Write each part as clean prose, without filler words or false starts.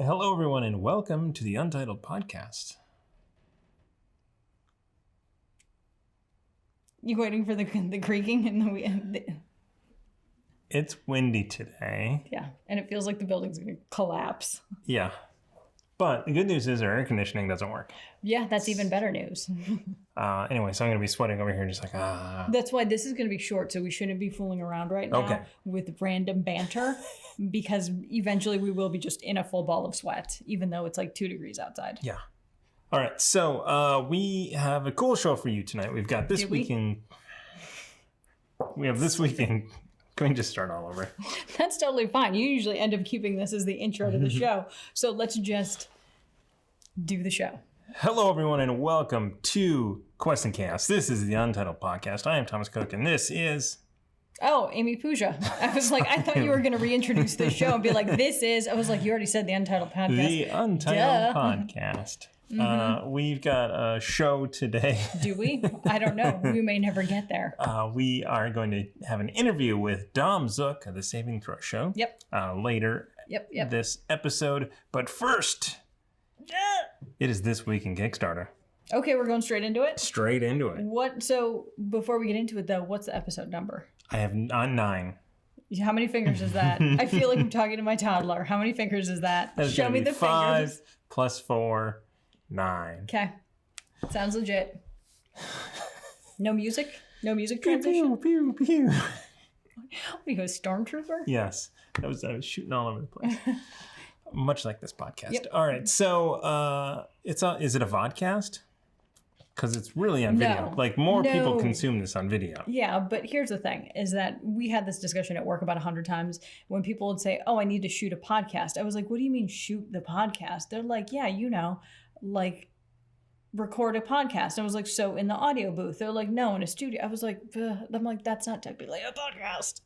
Hello, everyone, and welcome to the Untitled podcast. You waiting for the creaking in the It's windy today. Yeah, and it feels like the building's going to collapse. Yeah. But the good news is our air conditioning doesn't work. Yeah, that's even better news. Anyway, so I'm going to be sweating over here just like, That's why this is going to be short, so we shouldn't be fooling around right now with random banter, because eventually we will be just in a full ball of sweat, even though it's like 2 degrees outside. Yeah. All right, so we have a cool show for you tonight. We've got this weekend. We have this weekend. Can we just start all over? That's totally fine. You usually end up keeping this as the intro to the show. So let's just do the show. Hello, everyone, and welcome to Quest and Chaos. This is the Untitled podcast. I am Thomas Koch, and this is... Oh, Amy Puzia. I was like, I thought you were going to reintroduce the show and be like, this is... I was like, you already said the Untitled podcast. The Untitled podcast. We've got a show today. Do we? I don't know. We may never get there. We are going to have an interview with Dom Zook of the Saving Throw Show. Yep. Later this episode. But first, it is This Week in Kickstarter. Okay, we're going straight into it? Straight into it. So before we get into it, though, what's the episode number? I have 9. How many fingers is that? I feel like I'm talking to my toddler. How many fingers is that? Show me the 5 fingers. plus 4, 9. Okay. Sounds legit. No music? No music transition? Pew, pew, pew. What are you, a stormtrooper? Yes. I was shooting all over the place. Much like this podcast. Yep. All right. So is it a vodcast? Because it's really on video. No. Like more people consume this on video. Yeah, but here's the thing, is that we had this discussion at work about 100 times when people would say, oh, I need to shoot a podcast. I was like, what do you mean shoot the podcast? They're like, yeah, like record a podcast. I was like, so in the audio booth? They're like, no, in a studio. I was like, I'm like, that's not technically a podcast.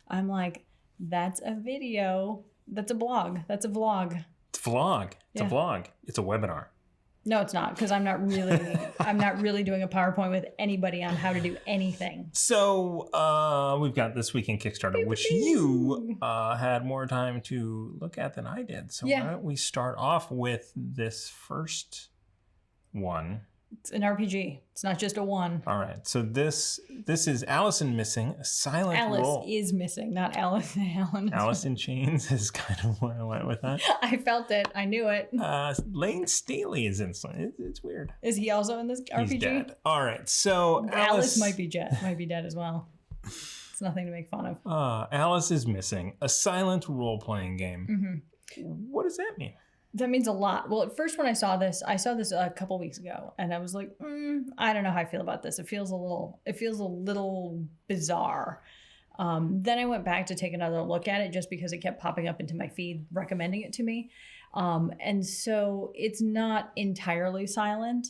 I'm like, that's a video. That's a blog. That's a vlog. It's a vlog. It's a vlog. It's a webinar. No, it's not, because I'm not really doing a PowerPoint with anybody on how to do anything. So we've got This Week in Kickstarter, which you had more time to look at than I did. So why don't we start off with this first one? It's an RPG. It's not just a one. All right. So this is Allison Missing, a silent role. Alice is missing, not Alice. Alice in Chains is kind of where I went with that. I felt it. I knew it. Lane Staley is in. It's weird. Is he also in this RPG? He's dead. All right. So Alice might be dead as well. It's nothing to make fun of. Alice is Missing, a silent role-playing game. Mm-hmm. What does that mean? That means a lot. Well, at first when I saw this a couple weeks ago, and I was like, I don't know how I feel about this. It feels a little bizarre. Then I went back to take another look at it just because it kept popping up into my feed recommending it to me. And so it's not entirely silent,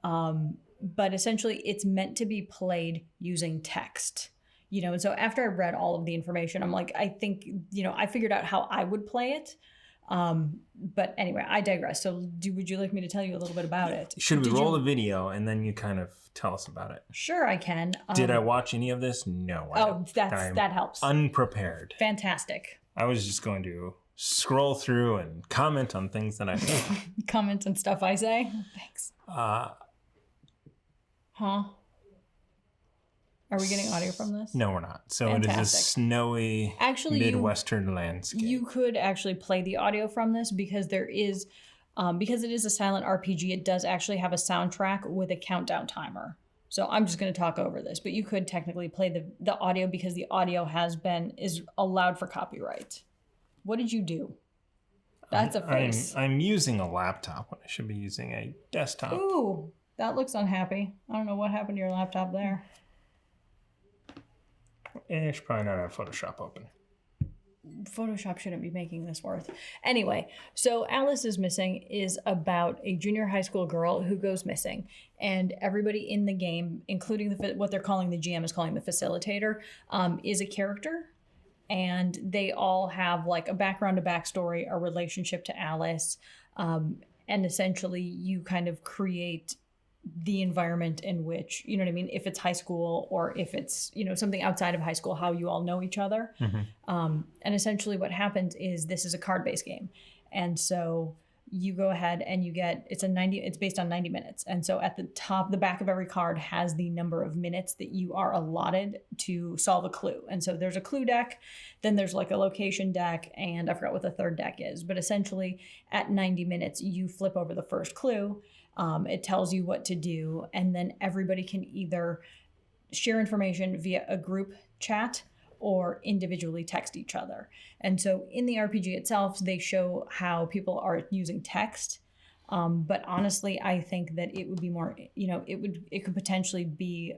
but essentially it's meant to be played using text. And so after I read all of the information, I'm like, I think, I figured out how I would play it. But anyway, I digress. So would you like me to tell you a little bit about it? Should we roll the video and then you kind of tell us about it? Sure, I can. Did I watch any of this? No. That helps. Unprepared. Fantastic. I was just going to scroll through and comment on things that I saw. Comment on stuff I say? Thanks. Are we getting audio from this? No, we're not. So Fantastic. It is a snowy Midwestern landscape. You could actually play the audio from this because there is, because it is a silent RPG, it does actually have a soundtrack with a countdown timer. So I'm just going to talk over this, but you could technically play the audio because the audio is allowed for copyright. What did you do? That's a face. I'm using a laptop when I should be using a desktop. Ooh, that looks unhappy. I don't know what happened to your laptop there. I should probably not have Photoshop open. Photoshop shouldn't be making this worth. Anyway, so Alice is Missing is about a junior high school girl who goes missing. And everybody in the game, including what they're calling the GM is calling the facilitator, is a character. And they all have like a background, a backstory, a relationship to Alice. And essentially you kind of create the environment in which, you know what I mean? If it's high school or if it's, something outside of high school, how you all know each other. Mm-hmm. And essentially what happens is this is a card-based game. And so you go ahead and you get, it's based on 90 minutes. And so at the back of every card has the number of minutes that you are allotted to solve a clue. And so there's a clue deck, then there's like a location deck, and I forgot what the third deck is. But essentially at 90 minutes, you flip over the first clue. It tells you what to do. And then everybody can either share information via a group chat or individually text each other. And so in the RPG itself, they show how people are using text. But honestly, I think that it would be more, it could potentially be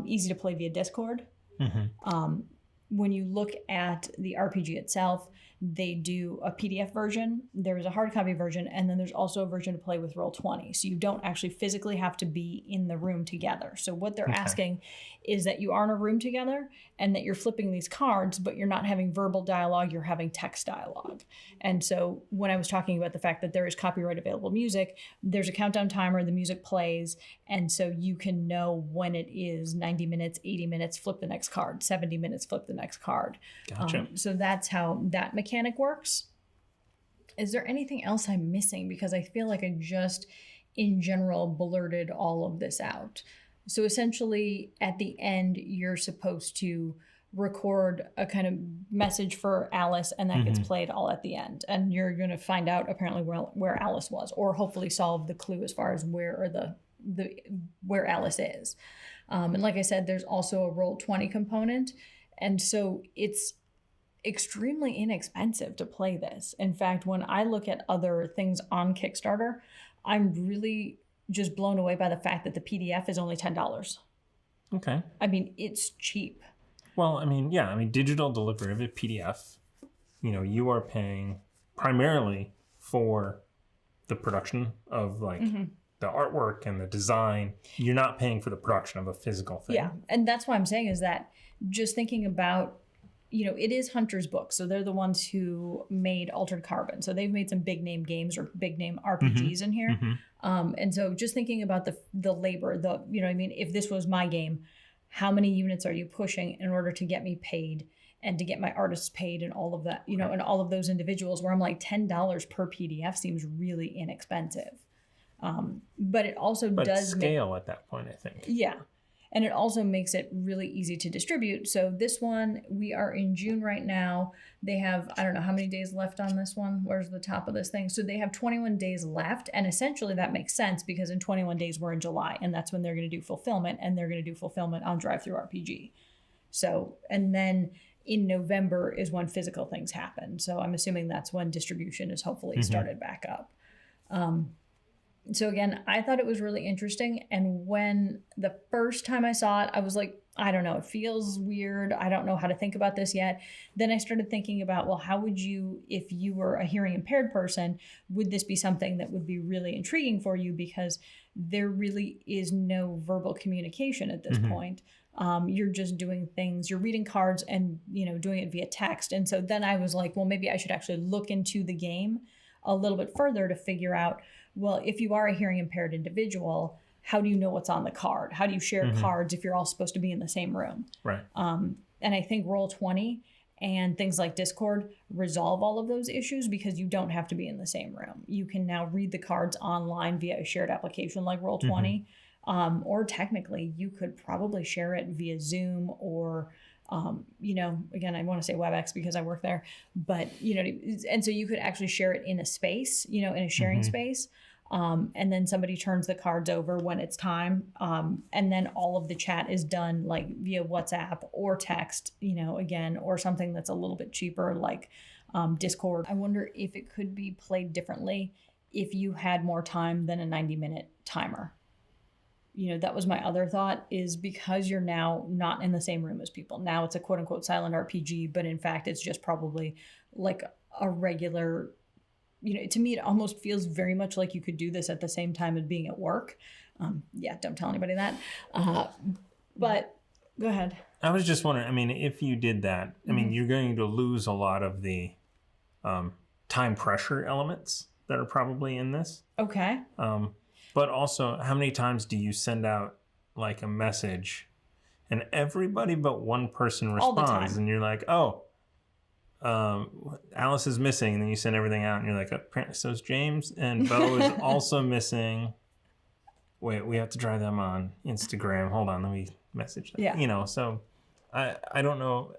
easy to play via Discord. When you look at the RPG itself, they do a PDF version, there's a hard copy version, and then there's also a version to play with Roll20. So you don't actually physically have to be in the room together. So what they're asking is that you are in a room together and that you're flipping these cards, but you're not having verbal dialogue, you're having text dialogue. And so when I was talking about the fact that there is copyright available music, there's a countdown timer, the music plays, and so you can know when it is 90 minutes, 80 minutes, flip the next card, 70 minutes, flip the next card. Gotcha. So that's how that mechanic works. Is there anything else I'm missing? Because I feel like I just, in general, blurted all of this out. So essentially, at the end, you're supposed to record a kind of message for Alice, and that gets played all at the end. And you're going to find out apparently where Alice was, or hopefully solve the clue as far as where Alice is. And like I said, there's also a Roll20 component, and so it's extremely inexpensive to play this. In fact, when I look at other things on Kickstarter, I'm really just blown away by the fact that the PDF is only $10. Okay. I mean, it's cheap. Well, I mean, yeah, digital delivery of a PDF, you are paying primarily for the production of the artwork and the design. You're not paying for the production of a physical thing. Yeah. And that's what I'm saying is that just thinking about, it is Hunter's book. So they're the ones who made Altered Carbon. So they've made some big name games or big name RPGs in here. And so just thinking about the labor, if this was my game, how many units are you pushing in order to get me paid and to get my artists paid and all of that, and all of those individuals where I'm like $10 per PDF seems really inexpensive. But it also does scale at that point, I think. Yeah. And it also makes it really easy to distribute. So this one, we are in June right now. They have, I don't know how many days left on this one. Where's the top of this thing? So they have 21 days left. And essentially that makes sense because in 21 days, we're in July. And that's when they're going to do fulfillment. And they're going to do fulfillment on Drive-Thru-RPG. So, and then in November is when physical things happen. So I'm assuming that's when distribution is hopefully started back up. So again, I thought it was really interesting. And when the first time I saw it, I was like, I don't know, it feels weird. I don't know how to think about this yet. Then I started thinking about, well, how would you, if you were a hearing impaired person, would this be something that would be really intriguing for you? Because there really is no verbal communication at this point. You're just doing things, you're reading cards and, doing it via text. And so then I was like, well, maybe I should actually look into the game a little bit further to figure out, well, if you are a hearing impaired individual, how do you know what's on the card? How do you share cards if you're all supposed to be in the same room? Right. And I think Roll20 and things like Discord resolve all of those issues because you don't have to be in the same room. You can now read the cards online via a shared application like Roll20. Or technically, you could probably share it via Zoom or again, I want to say WebEx because I work there, but, and so you could actually share it in a space, in a sharing space. And then somebody turns the cards over when it's time. And then all of the chat is done like via WhatsApp or text, again, or something that's a little bit cheaper like Discord. I wonder if it could be played differently if you had more time than a 90-minute timer. That was my other thought, is because you're now not in the same room as people. Now it's a quote unquote silent RPG, but in fact, it's just probably like a regular, to me, it almost feels very much like you could do this at the same time as being at work. Don't tell anybody that. But go ahead. I was just wondering, if you did that, you're going to lose a lot of the time pressure elements that are probably in this. Okay. But also, how many times do you send out like a message and everybody but one person responds and you're like, oh, Alice is missing, and then you send everything out, and you're like, apparently so is James, and Bo is also missing. Wait, we have to try them on Instagram. Hold on, let me message them. Yeah. You know, so I don't know.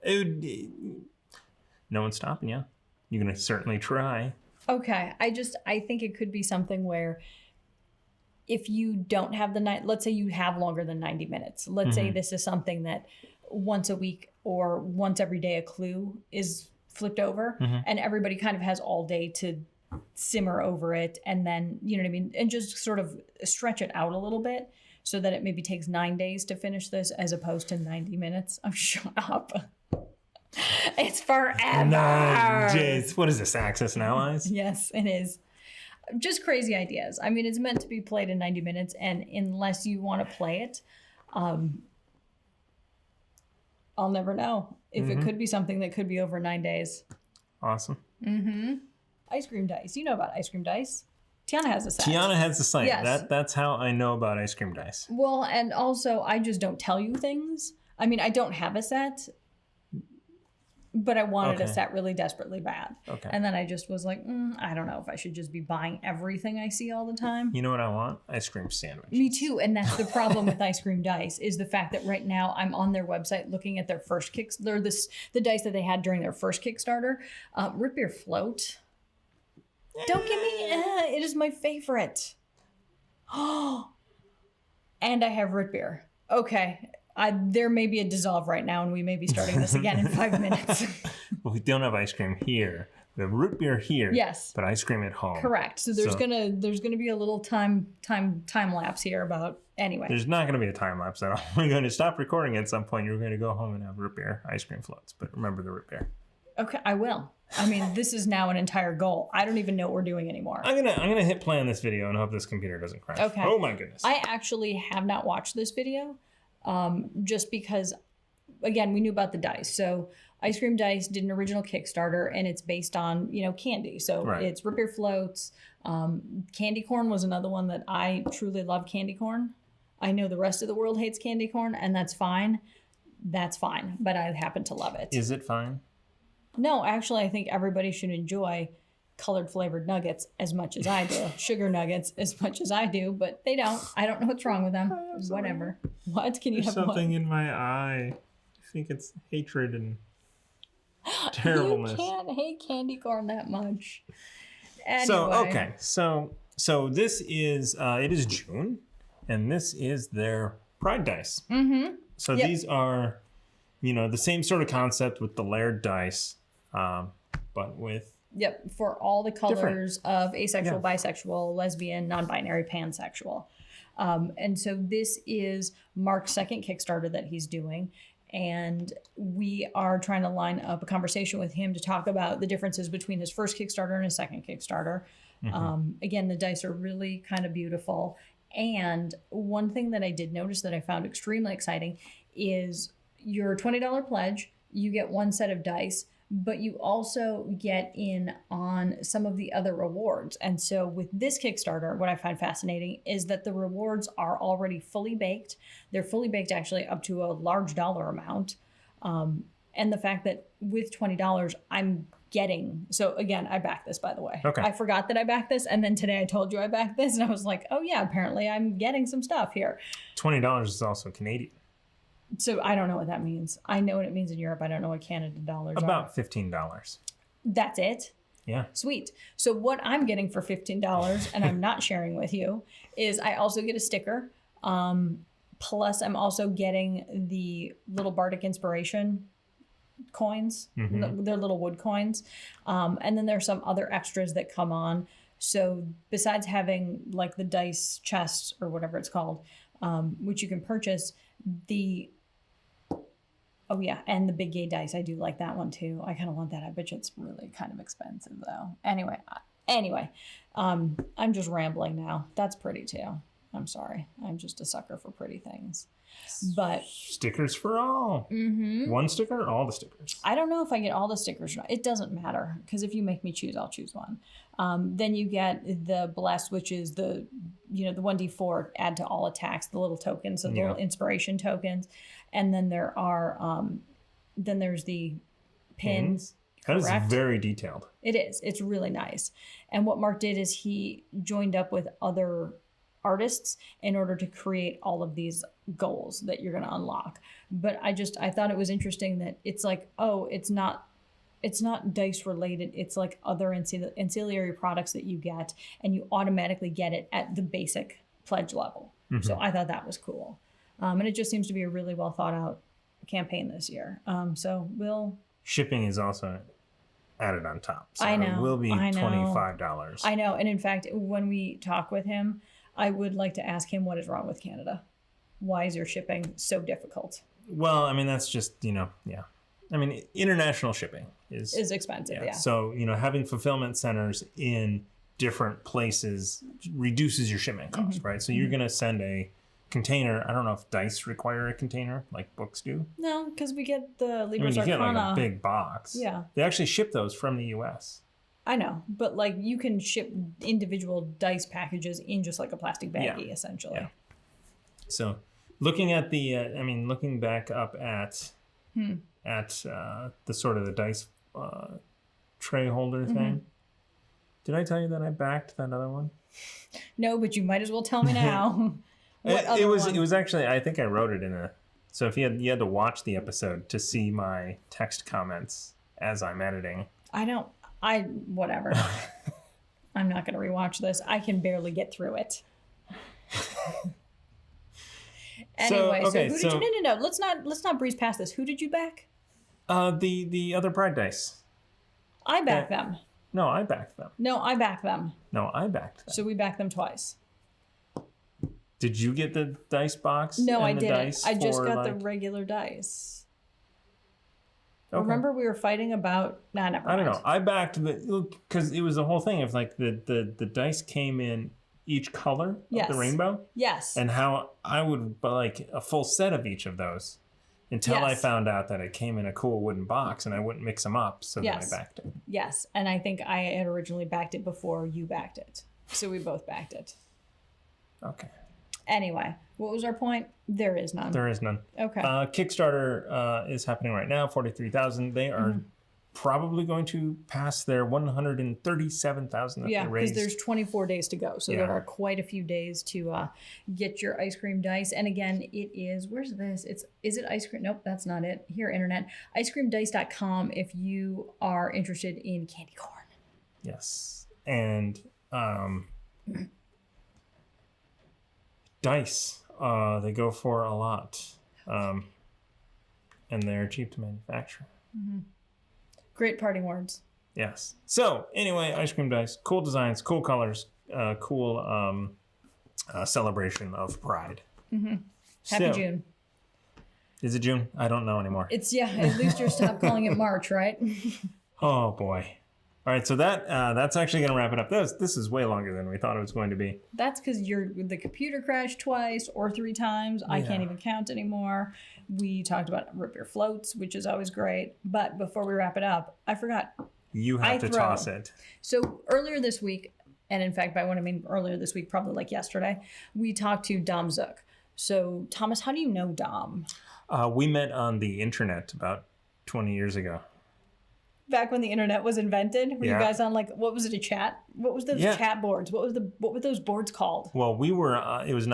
No one's stopping you. You're going to certainly try. Okay. I think it could be something where if you don't have the night, let's say you have longer than 90 minutes. Let's say this is something that once a week or once every day a clue is flipped over and everybody kind of has all day to simmer over it, and then, you know what I mean, and just sort of stretch it out a little bit so that it maybe takes 9 days to finish this as opposed to 90 minutes. Oh, shut up. It's forever. 9 days. What is this, Axis and Allies? Yes, it is. Just crazy ideas. I mean, it's meant to be played in 90 minutes, and unless you want to play it, I'll never know if it could be something that could be over 9 days. Awesome. IceScream dice. You know about IceScream dice. Tiana has a set. Tiana has the site. Yes. That's how I know about IceScream dice. Well, and also I just don't tell you things. I mean, I don't have a set, but I wanted a set really desperately bad. Okay. And then I just was like, I don't know if I should just be buying everything I see all the time. You know what I want? Ice cream sandwich. Me too. And that's the problem with IceScream dice is the fact that right now I'm on their website looking at their first Kickstarter, the dice that they had during their first Kickstarter. Root Beer Float. Don't give me, it is my favorite. Oh, and I have root beer. Okay. There may be a dissolve right now, and we may be starting this again in 5 minutes. Well, we don't have ice cream here. We have root beer here. Yes. But ice cream at home. Correct. So there's gonna be a little time lapse here about anyway. There's not gonna be a time lapse at all. We're going to stop recording at some point. You're going to go home and have root beer ice cream floats. But remember the root beer. Okay, I will. I mean, this is now an entire goal. I don't even know what we're doing anymore. I'm gonna hit play on this video and hope this computer doesn't crash. Okay. Oh my goodness. I actually have not watched this video, just because, again, we knew about the dice. So IceScream Dice did an original Kickstarter, and it's based on, candy. So it's root beer floats. Candy corn was another one that I truly love. Candy corn. I know the rest of the world hates candy corn, and that's fine. That's fine. But I happen to love it. Is it fine? No, actually, I think everybody should enjoy colored flavored nuggets as much as I do. Sugar nuggets as much as I do, but they don't. I don't know what's wrong with them. Whatever. What? Can you There's have something in my eye. I think it's hatred and terribleness. You can't hate candy corn that much. Anyway. So this is it is June, and this is their Pride dice. So these are, the same sort of concept with the layered dice, but with for all the colors of asexual, bisexual, lesbian, non-binary, pansexual. And so this is Mark's second Kickstarter that he's doing. And we are trying to line up a conversation with him to talk about the differences between his first Kickstarter and his second Kickstarter. Again, the dice are really kind of beautiful. And one thing that I did notice that I found extremely exciting is your $20 pledge, you get one set of dice, but you also get in on some of the other rewards. And so with this Kickstarter, what I find fascinating is that the rewards are already fully baked. They're fully baked actually up to a large dollar amount. And the fact that with $20, I'm getting, so again, I backed this, by the way. Okay. I forgot that I backed this. And then today I told you I backed this, and I was like, oh yeah, apparently I'm getting some stuff here. $20 is also Canadian. So I don't know what that means. I know what it means in Europe. I don't know what Canada dollars are. About $15. That's it? Yeah. Sweet. So what I'm getting for $15, and I'm not sharing with you, is I also get a sticker. Plus I'm also getting the little Bardic Inspiration coins. They're little wood coins. And then there's some other extras that come on. So besides having like the dice chest or whatever it's called, which you can purchase, and the big gay dice. I do like that one too. I kind of want that. I bet you it's really kind of expensive though. Anyway, I'm just rambling now. That's pretty too. I'm sorry. I'm just a sucker for pretty things. But stickers for all. One sticker or all the stickers? I don't know if I get all the stickers or not. It doesn't matter, because if you make me choose, I'll choose one. Then you get the Bless, which is the 1d4 add to all attacks, the little tokens, the little inspiration tokens. And then there are there's the pins That is correct? very detailed. It is. It's really nice. And what Mark did is he joined up with other artists in order to create all of these goals that you're going to unlock. But I thought it was interesting that it's like, oh, it's not dice related. It's like other ancillary products that you get, and you automatically get it at the basic pledge level. Mm-hmm. So I thought that was cool. And it just seems to be a really well thought out campaign this year. Shipping is also added on top. So I know. It will be $25. I know. And in fact, when we talk with him, I would like to ask him what is wrong with Canada. Why is your shipping so difficult? Well, I mean, that's just, yeah. I mean, international shipping is expensive, yeah. So, having fulfillment centers in different places reduces your shipment cost, mm-hmm. right? So you're going to send a container. I don't know if dice require a container like books do. No, because we get the Libris Arcana. You get like a big box. Yeah. They actually ship those from the U.S. I know, but like you can ship individual dice packages in just like a plastic baggie, essentially. Yeah. So looking back up at the sort of the dice tray holder thing. Mm-hmm. Did I tell you that I backed that other one? No, but you might as well tell me now. It was actually, I think I wrote it so if you had to watch the episode to see my text comments as I'm editing. Whatever. I'm not going to rewatch this. I can barely get through it. Anyway, who did you? No. Let's not breeze past this. Who did you back? The other Pride dice. I backed them. No, I backed them. No, I backed them. No, I backed them. So we backed them twice. Did you get the dice box? No, I didn't. I just got the regular dice. Okay. Remember we were fighting about... Nah, never mind. I don't know. I backed because it was the whole thing of like the dice came in each color of the rainbow. Yes. And how I would buy like a full set of each of those until I found out that it came in a cool wooden box and I wouldn't mix them up. So then I backed it. Yes. And I think I had originally backed it before you backed it. So we both backed it. Okay. Anyway, what was our point? There is none. There is none. Okay. Kickstarter is happening right now, 43,000. They are probably going to pass their 137,000 that they raised. Yeah, because there's 24 days to go. So there are quite a few days to get your IceScream dice. And again, it is, where's this? Is it IceScream? Nope, that's not it. Here, internet. IceScreamDice.com if you are interested in candy corn. Yes. And dice, they go for a lot. And they're cheap to manufacture. Mm-hmm. Great parting words. Yes. So anyway, IceScream dice, cool designs, cool colors, cool celebration of Pride. Mm-hmm. Happy June. Is it June? I don't know anymore. It's at least you're stopped calling it March, right? Oh boy. All right, so that's actually going to wrap it up. This is way longer than we thought it was going to be. That's because the computer crashed twice or 3 times. I can't even count anymore. We talked about root beer floats, which is always great. But before we wrap it up, I forgot. You have to toss it. So earlier this week, and in fact, by what I mean earlier this week, probably like yesterday, we talked to Dom Zook. So Thomas, how do you know Dom? We met on the internet about 20 years ago. Back when the internet was invented, were you guys on what was it, a chat? What was those chat boards? What were those boards called? Well, we were. It was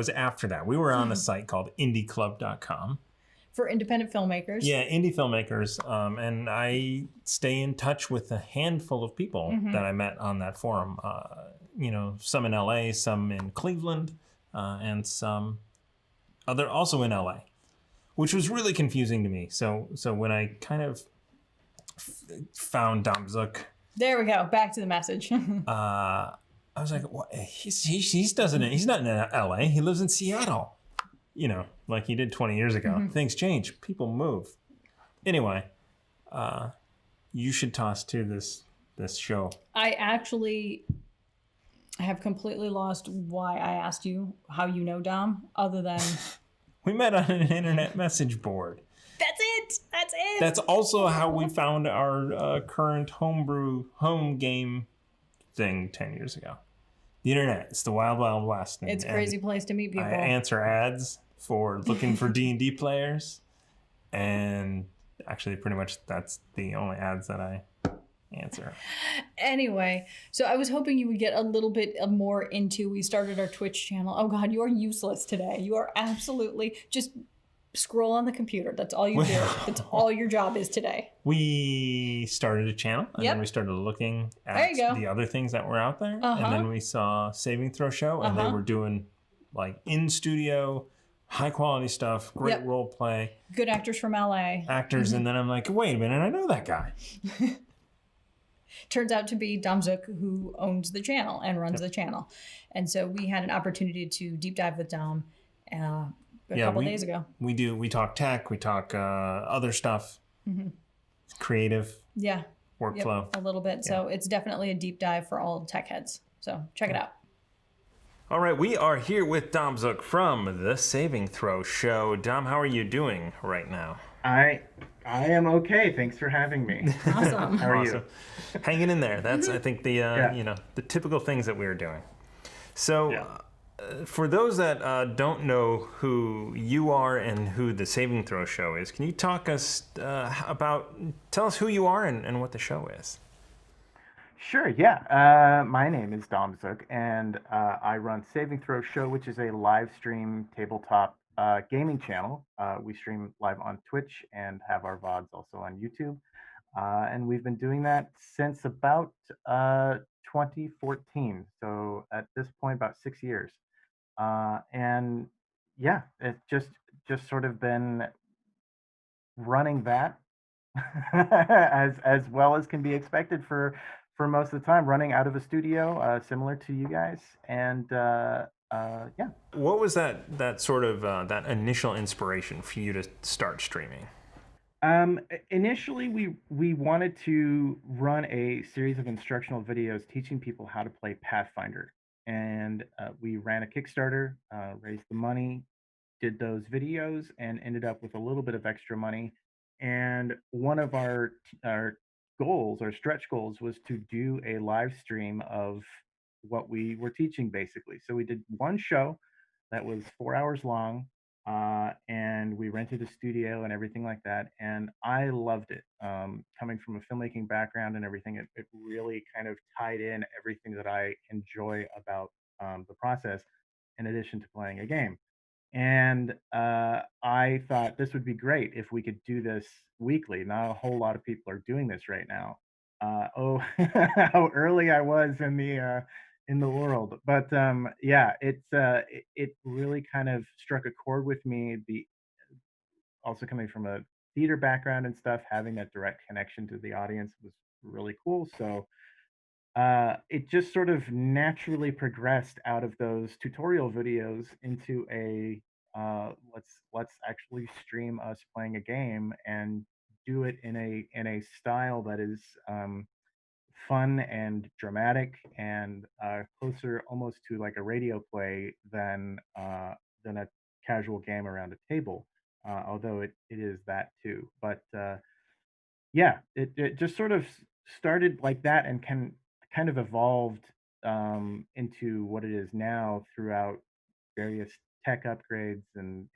after that. We were on a site called indieclub.com for independent filmmakers. Yeah, indie filmmakers. And I stay in touch with a handful of people that I met on that forum. Some in LA, some in Cleveland, and some also in LA, which was really confusing to me. So when I kind of found Dom Zook. There we go. Back to the message. I was like, what? He's not in LA. He lives in Seattle. Like he did 20 years ago. Mm-hmm. Things change. People move. Anyway, you should toss to this show. I actually have completely lost why I asked you how you know Dom, other than we met on an internet message board. That's it. That's also how we found our current home game thing 10 years ago. The internet. It's the wild, wild west. It's a crazy place to meet people. I answer ads for looking for D&D players. And Actually, pretty much that's the only ads that I answer. Anyway, so I was hoping you would get a little bit more into, we started our Twitch channel. Oh God, you are useless today. You are absolutely, just scroll on the computer. That's all you do. That's all your job is today. We started a channel, and then we started looking at the other things that were out there. And then we saw Saving Throw Show, and they were doing like in studio, high quality stuff, great role play. Good actors from LA. Actors, and then I'm like, wait a minute, I know that guy. Turns out to be Dom Zook, who owns the channel and runs the channel. And so we had an opportunity to deep dive with Dom a couple days ago. We talk tech, we talk other stuff, creative, workflow. A little bit. So it's definitely a deep dive for all tech heads. So check it out. All right, we are here with Dom Zook from the Saving Throw Show. Dom, how are you doing right now? I am okay. Thanks for having me. Awesome. How are you? Hanging in there. That's I think the the typical things that we're doing. So for those that don't know who you are and who the Saving Throw Show is, can you tell us who you are and what the show is? Sure, yeah. My name is Dom Zook, and I run Saving Throw Show, which is a live stream tabletop gaming channel. We stream live on Twitch and have our VODs also on YouTube. And we've been doing that since about 2014. So at this point, about 6 years. And yeah, it's just sort of been running that as well as can be expected for most of the time, running out of a studio, similar to you guys. And yeah. What was that sort of that initial inspiration for you to start streaming? Initially, we wanted to run a series of instructional videos teaching people how to play Pathfinder. And we ran a Kickstarter, raised the money, did those videos, and ended up with a little bit of extra money. And one of our goals, our stretch goals, was to do a live stream of what we were teaching, basically. So we did one show that was 4 hours long, and we rented a studio and everything like that. And I loved it. Coming from a filmmaking background and everything, it really kind of tied in everything that I enjoy about the process, in addition to playing a game. And I thought this would be great if we could do this weekly. Not a whole lot of people are doing this right now. How early I was in the world, but yeah, it really kind of struck a chord with me. Also coming from a theater background and stuff, having that direct connection to the audience was really cool. So it just sort of naturally progressed out of those tutorial videos into a let's actually stream us playing a game and do it in a style that is fun and dramatic and closer almost to like a radio play than a casual game around a table. Although it is that too, but yeah, it just sort of started like that and kind of evolved into what it is now throughout various tech upgrades and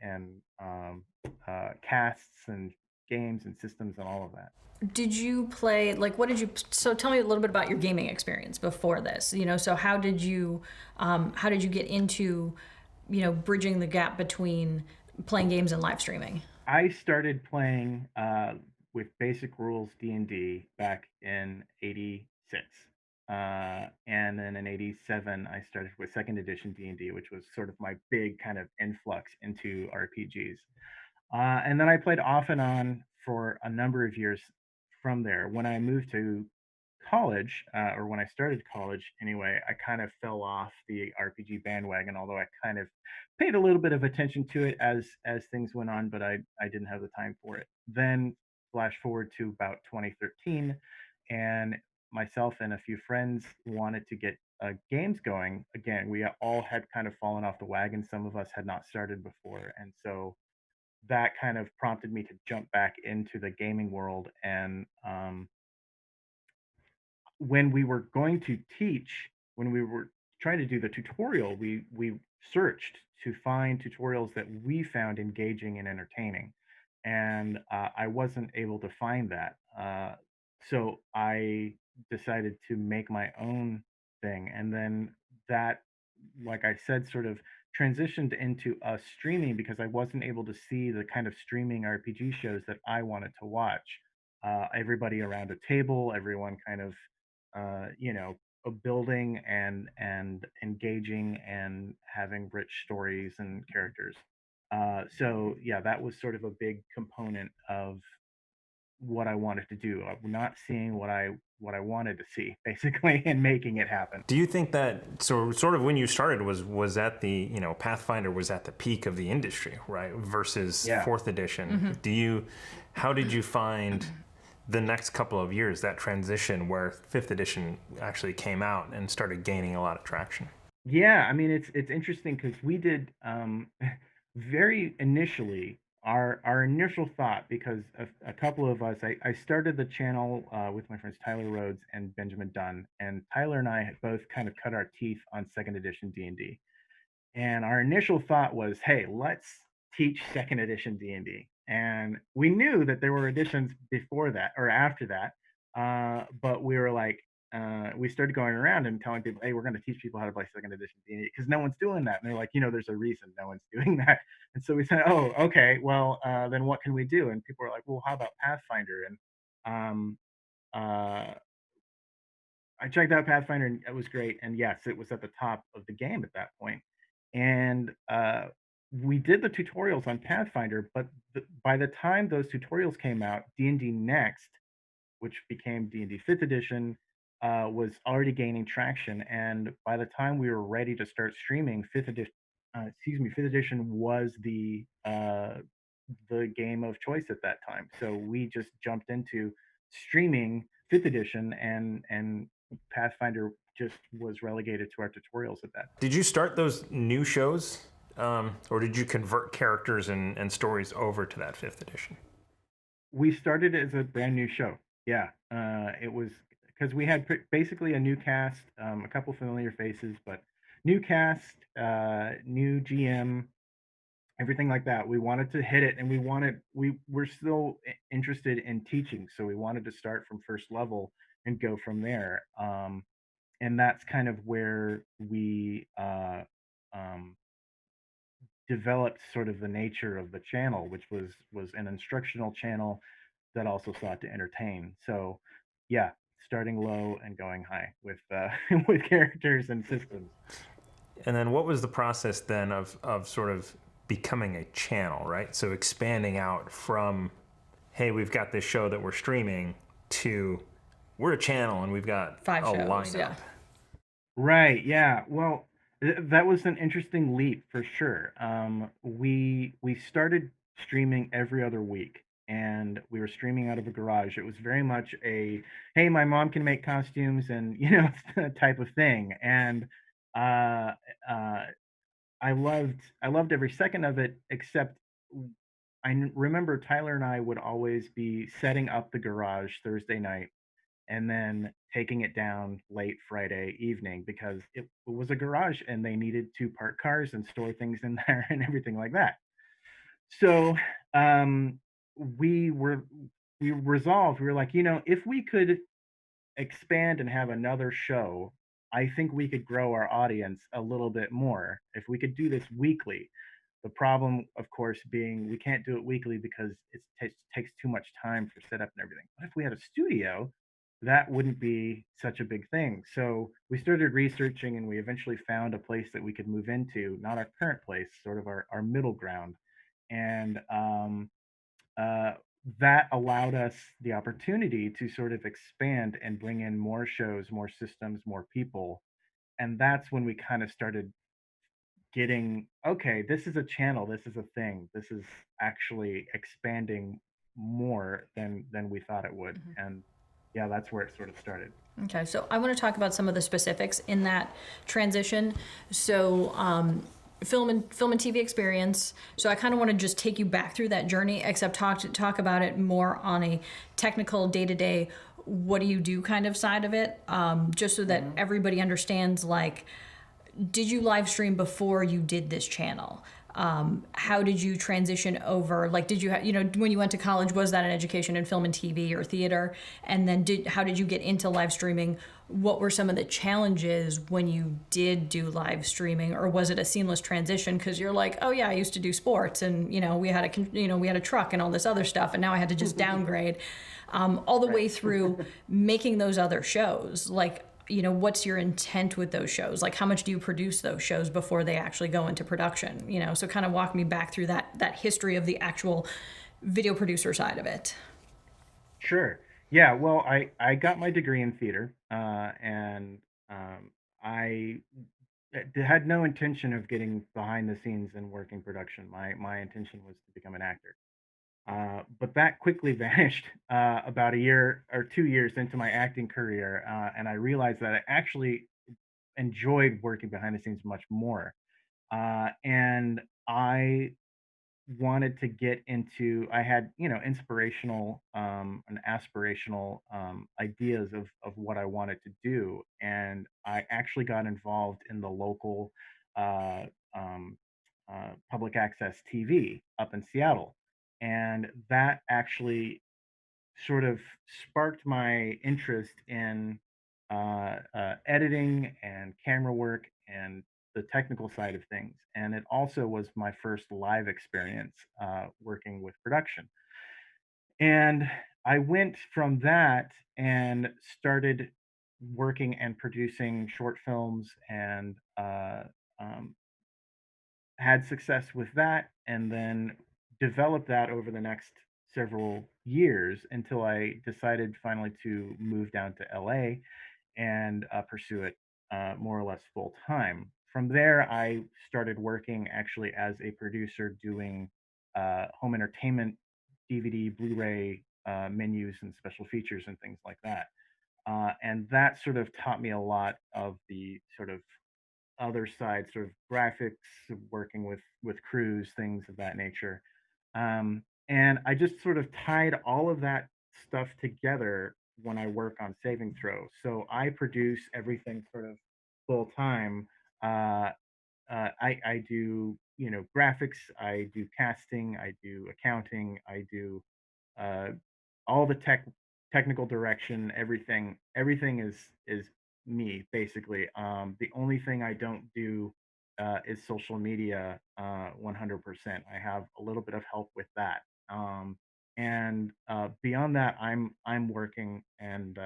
casts and games and systems and all of that. Did you play, like, what did you, so tell me a little bit about your gaming experience before this, so how did you get into, bridging the gap between playing games and live streaming? I started playing with basic rules D&D back in '86. And then in '87, I started with second edition D&D, which was sort of my big kind of influx into RPGs. And then I played off and on for a number of years from there. When I moved to college, or when I started college anyway, I kind of fell off the RPG bandwagon, although I kind of paid a little bit of attention to it as things went on, but I didn't have the time for it. Then flash forward to about 2013, and myself and a few friends wanted to get games going again. We all had kind of fallen off the wagon. Some of us had not started before, and so that kind of prompted me to jump back into the gaming world. And when we were going to teach, when we were trying to do the tutorial, we searched to find tutorials that we found engaging and entertaining. and I wasn't able to find that. So I decided to make my own thing, and then that, like I said, sort of transitioned into us streaming because I wasn't able to see the kind of streaming RPG shows that I wanted to watch. Everybody around a table, everyone kind of, building and engaging and having rich stories and characters. So yeah, that was sort of a big component of what I wanted to do. I'm not seeing what I wanted to see, basically, and making it happen. Do you think that sort of when you started was at the Pathfinder was at the peak of the industry, right? Versus fourth edition. How did you find the next couple of years, that transition where fifth edition actually came out and started gaining a lot of traction? Yeah, I mean it's interesting because we did very initially our initial thought, because a couple of us, I started the channel with my friends Tyler Rhodes and Benjamin Dunn, and Tyler and I had both kind of cut our teeth on second edition D&D. And our initial thought was, hey, let's teach second edition D&D. And we knew that there were editions before that or after that, but we were like, we started going around and telling people, hey, we're going to teach people how to play second edition D&D because no one's doing that. And they're like, there's a reason no one's doing that. And so we said, oh, okay, well, then what can we do? And people were like, well, how about Pathfinder? And uh, I checked out Pathfinder and it was great. And yes, it was at the top of the game at that point. And we did the tutorials on Pathfinder, but by the time those tutorials came out, D&D Next, which became D&D 5th edition, was already gaining traction. And by the time we were ready to start streaming, 5th edition was the game of choice at that time. So we just jumped into streaming 5th edition, and Pathfinder just was relegated to our tutorials at that time. Did you start those new shows, or did you convert characters and stories over to that 5th edition? We started as a brand new show. Yeah, it was because we had basically a new cast, a couple familiar faces, but new cast, new GM, everything like that. We wanted to hit it, and we're still interested in teaching, so we wanted to start from first level and go from there. And that's kind of where we developed sort of the nature of the channel, which was an instructional channel that also sought to entertain. So yeah, starting low and going high with with characters and systems. And then what was the process then of sort of becoming a channel, right? So expanding out from, hey, we've got this show that we're streaming, to we're a channel and we've got 5 shows, lineup. yeah. Right, yeah. Well, that was an interesting leap for sure. We started streaming every other week, and we were streaming out of a garage. It was very much a, hey, my mom can make costumes, and type of thing. And I loved every second of it, except remember Tyler and I would always be setting up the garage Thursday night and then taking it down late Friday evening because it was a garage and they needed to park cars and store things in there and everything like that. So we resolved, we were like, if we could expand and have another show, I think we could grow our audience a little bit more if we could do this weekly. The problem, of course, being we can't do it weekly because it takes too much time for setup and everything. But if we had a studio, that wouldn't be such a big thing. So we started researching, and we eventually found a place that we could move into, not our current place, sort of our middle ground. And that allowed us the opportunity to sort of expand and bring in more shows, more systems, more people. And that's when we kind of started getting, okay, this is a channel, this is a thing, this is actually expanding more than we thought it would. And yeah, that's where it sort of started. Okay, so I want to talk about some of the specifics in that transition. So film and TV experience. So I kind of want to just take you back through that journey, except talk about it more on a technical day-to-day, what do you do kind of side of it, just so that everybody understands, like, did you live stream before you did this channel? How did you transition over? Like, did you when you went to college, was that an education in film and TV or theater? And then how did you get into live streaming? What were some of the challenges when you did do live streaming, or was it a seamless transition? Because you're like, oh yeah, I used to do sports, and we had a truck and all this other stuff, and now I had to just downgrade, all the way through making those other shows. Like, what's your intent with those shows? Like, how much do you produce those shows before they actually go into production? So kind of walk me back through that history of the actual video producer side of it. Sure. Yeah. Well, I got my degree in theater, and I had no intention of getting behind the scenes and working production. My intention was to become an actor. But that quickly vanished about a year or 2 years into my acting career, and I realized that I actually enjoyed working behind the scenes much more. And I wanted to get into, I had, inspirational and aspirational ideas of what I wanted to do. And I actually got involved in the local uh, um, public access TV up in Seattle. And that actually sort of sparked my interest in editing and camera work and the technical side of things. And it also was my first live experience working with production. And I went from that and started working and producing short films and um, had success with that, and then developed that over the next several years until I decided finally to move down to LA and pursue it more or less full time. From there, I started working actually as a producer doing home entertainment DVD, Blu ray menus and special features and things like that. And that sort of taught me a lot of the sort of other side, sort of graphics, working with crews, things of that nature. And I just sort of tied all of that stuff together when I work on Saving Throw. So I produce everything sort of full time. Uh, I do, graphics, I do casting, I do accounting, I do uh, all the technical direction, everything is me basically. The only thing I don't do is social media 100%. I have a little bit of help with that. And beyond that, I'm working and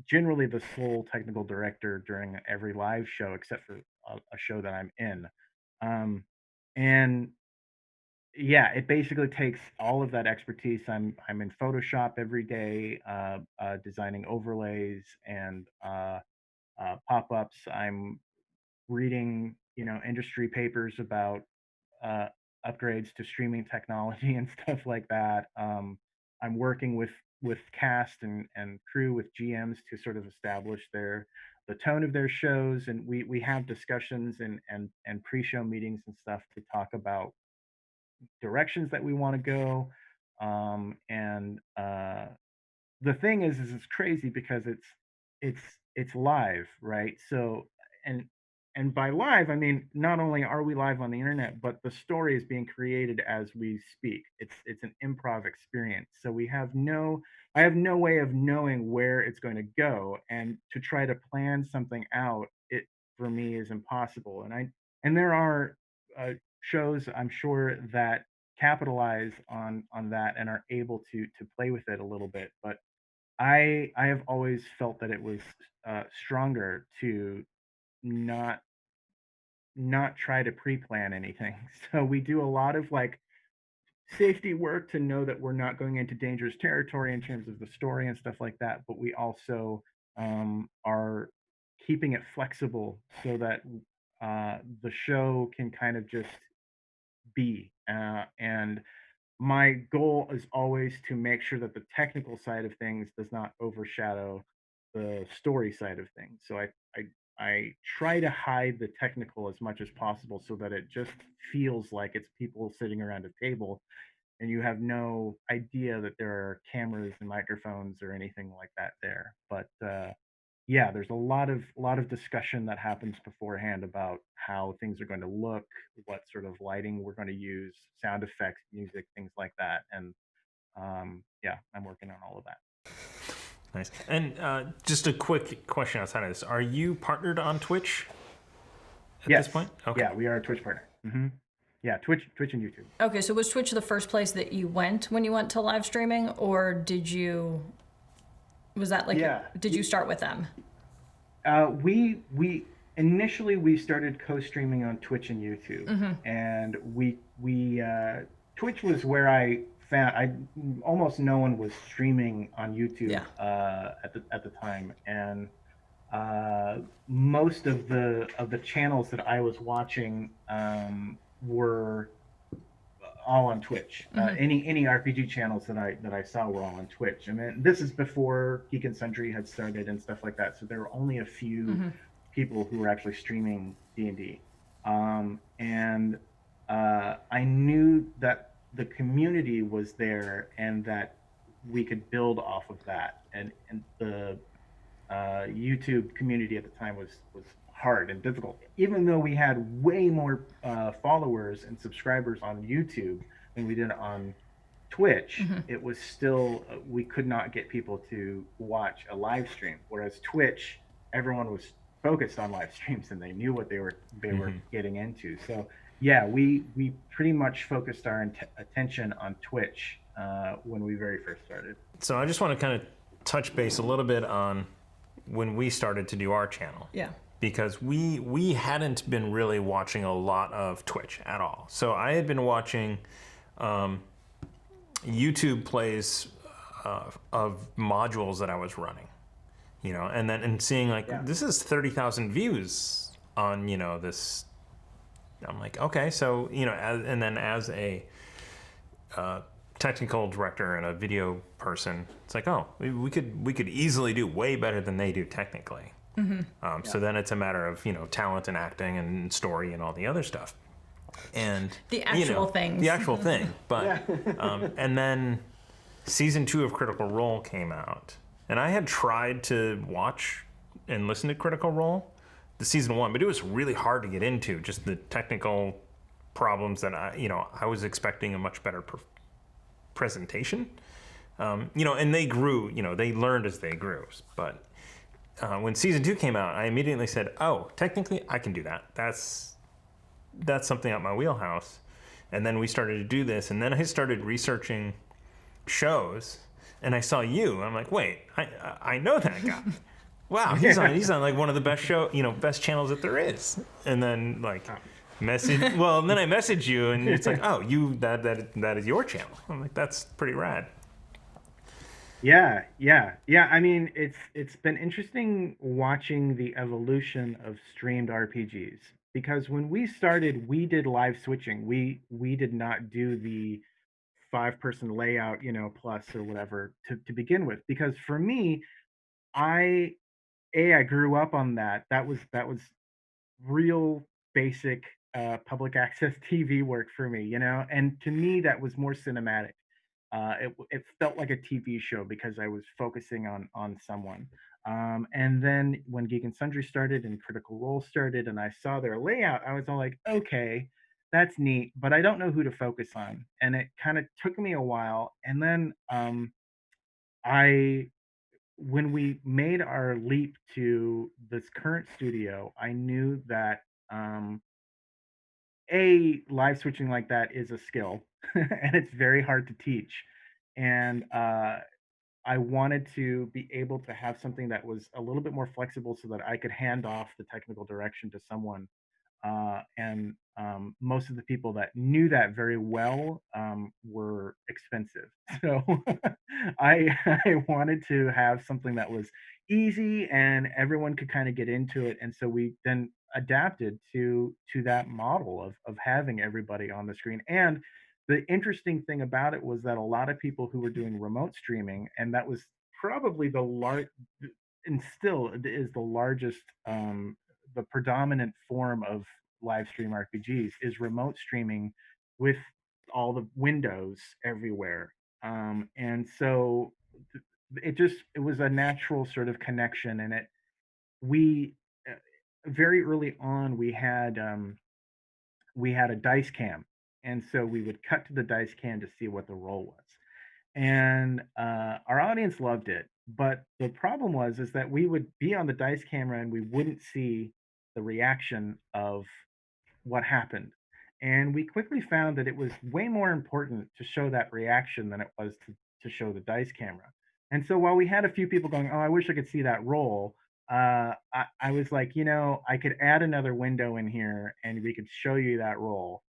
generally the sole technical director during every live show except for a show that I'm in. And yeah, it basically takes all of that expertise. I'm in Photoshop every day, designing overlays and pop-ups. I'm reading, industry papers about uh, upgrades to streaming technology and stuff like that. I'm working with cast and crew with GMs to sort of establish the tone of their shows, and we have discussions and pre-show meetings and stuff to talk about directions that we want to go. And the thing is it's crazy because it's it's live, right? So and and by live, I mean not only are we live on the internet, but the story is being created as we speak. It's an improv experience. So I have no way of knowing where it's going to go, and to try to plan something out, it for me is impossible. And there are shows I'm sure that capitalize on that and are able to play with it a little bit, but I have always felt that it was stronger to not not try to pre-plan anything. So we do a lot of like safety work to know that we're not going into dangerous territory in terms of the story and stuff like that. But we also are keeping it flexible so that the show can kind of just be. And my goal is always to make sure that the technical side of things does not overshadow the story side of things. So I try to hide the technical as much as possible so that it just feels like it's people sitting around a table and you have no idea that there are cameras and microphones or anything like that there. But yeah, there's a lot of discussion that happens beforehand about how things are going to look, what sort of lighting we're going to use, sound effects, music, things like that. And yeah, I'm working on all of that. Nice. And just a quick question outside of this: are you partnered on Twitch at this Yes. point? Okay. Yeah, we are a Twitch partner. Yeah, Twitch and YouTube. Okay, so was Twitch the first place that you went when you went to live streaming, or was that like, Yeah. did you start with them? We initially we started co-streaming on Twitch and YouTube, and we Twitch was where I almost no one was streaming on YouTube at the time, and most of the channels that I was watching were all on Twitch. Any RPG channels that I saw were all on Twitch. I mean, this is before Geek and Sundry had started and stuff like that. So there were only a few people who were actually streaming D&D, and I knew that the community was there and that we could build off of that. And the YouTube community at the time was hard and difficult. Even though we had way more followers and subscribers on YouTube than we did on Twitch, it was still we could not get people to watch a live stream. Whereas Twitch, everyone was focused on live streams and they knew what they were getting into. So yeah, we pretty much focused our attention on Twitch when we very first started. So I just want to kind of touch base a little bit on when we started to do our channel. Yeah. Because we hadn't been really watching a lot of Twitch at all. So I had been watching YouTube plays of modules that I was running, and seeing like, this is 30,000 views on, this. I'm like, okay, so, and then as a technical director and a video person, it's like, oh, we could easily do way better than they do technically. So then it's a matter of talent and acting and story and all the other stuff, and the actual thing. But and then season 2 of Critical Role came out, and I had tried to watch and listen to Critical Role, the season 1, but it was really hard to get into, just the technical problems that I was expecting a much better presentation, and they grew, they learned as they grew, but when season 2 came out, I immediately said, oh, technically I can do that. That's something out my wheelhouse. And then we started to do this, and then I started researching shows, and I saw you. I'm like, wait, I know that guy. Wow, he's on like one of the best best channels that there is. And then like then I messaged you, and it's like, oh, that is your channel. I'm like, that's pretty rad. Yeah. I mean, it's been interesting watching the evolution of streamed RPGs, because when we started, we did live switching. We did not do the 5-person layout, plus or whatever to begin with, because for me, I grew up on that. That was real basic public access TV work for me, and to me that was more cinematic. It felt like a TV show because I was focusing on someone. And then when Geek and Sundry started and Critical Role started, and I saw their layout, I was all like, okay, that's neat, but I don't know who to focus on. And it kind of took me a while. And then when we made our leap to this current studio, I knew that live switching like that is a skill, and it's very hard to teach. And I wanted to be able to have something that was a little bit more flexible so that I could hand off the technical direction to someone. And most of the people that knew that very well were expensive. So I wanted to have something that was easy and everyone could kind of get into it. And so we then adapted to that model of having everybody on the screen. And the interesting thing about it was that a lot of people who were doing remote streaming, and that was probably and still is the largest, the predominant form of live stream RPGs, is remote streaming with all the windows everywhere. And so it was a natural sort of connection, and we very early on we had a dice cam, and so we would cut to the dice cam to see what the roll was. And our audience loved it, but the problem was is that we would be on the dice camera and we wouldn't see the reaction of what happened. And we quickly found that it was way more important to show that reaction than it was to show the dice camera. And so while we had a few people going, oh, I wish I could see that roll, I was like, you know, I could add another window in here and we could show you that roll.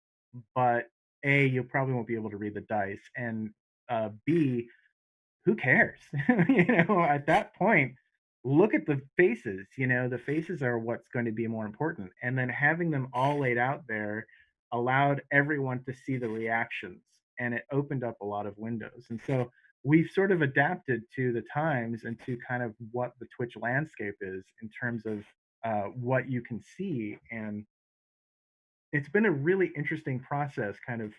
But A, you probably won't be able to read the dice. And B, who cares? You know, at that point, look at the faces. You know, the faces are what's going to be more important. And then having them all laid out there allowed everyone to see the reactions, and it opened up a lot of windows. And so we've sort of adapted to the times and to kind of what the Twitch landscape is in terms of what you can see. And it's been a really interesting process, kind of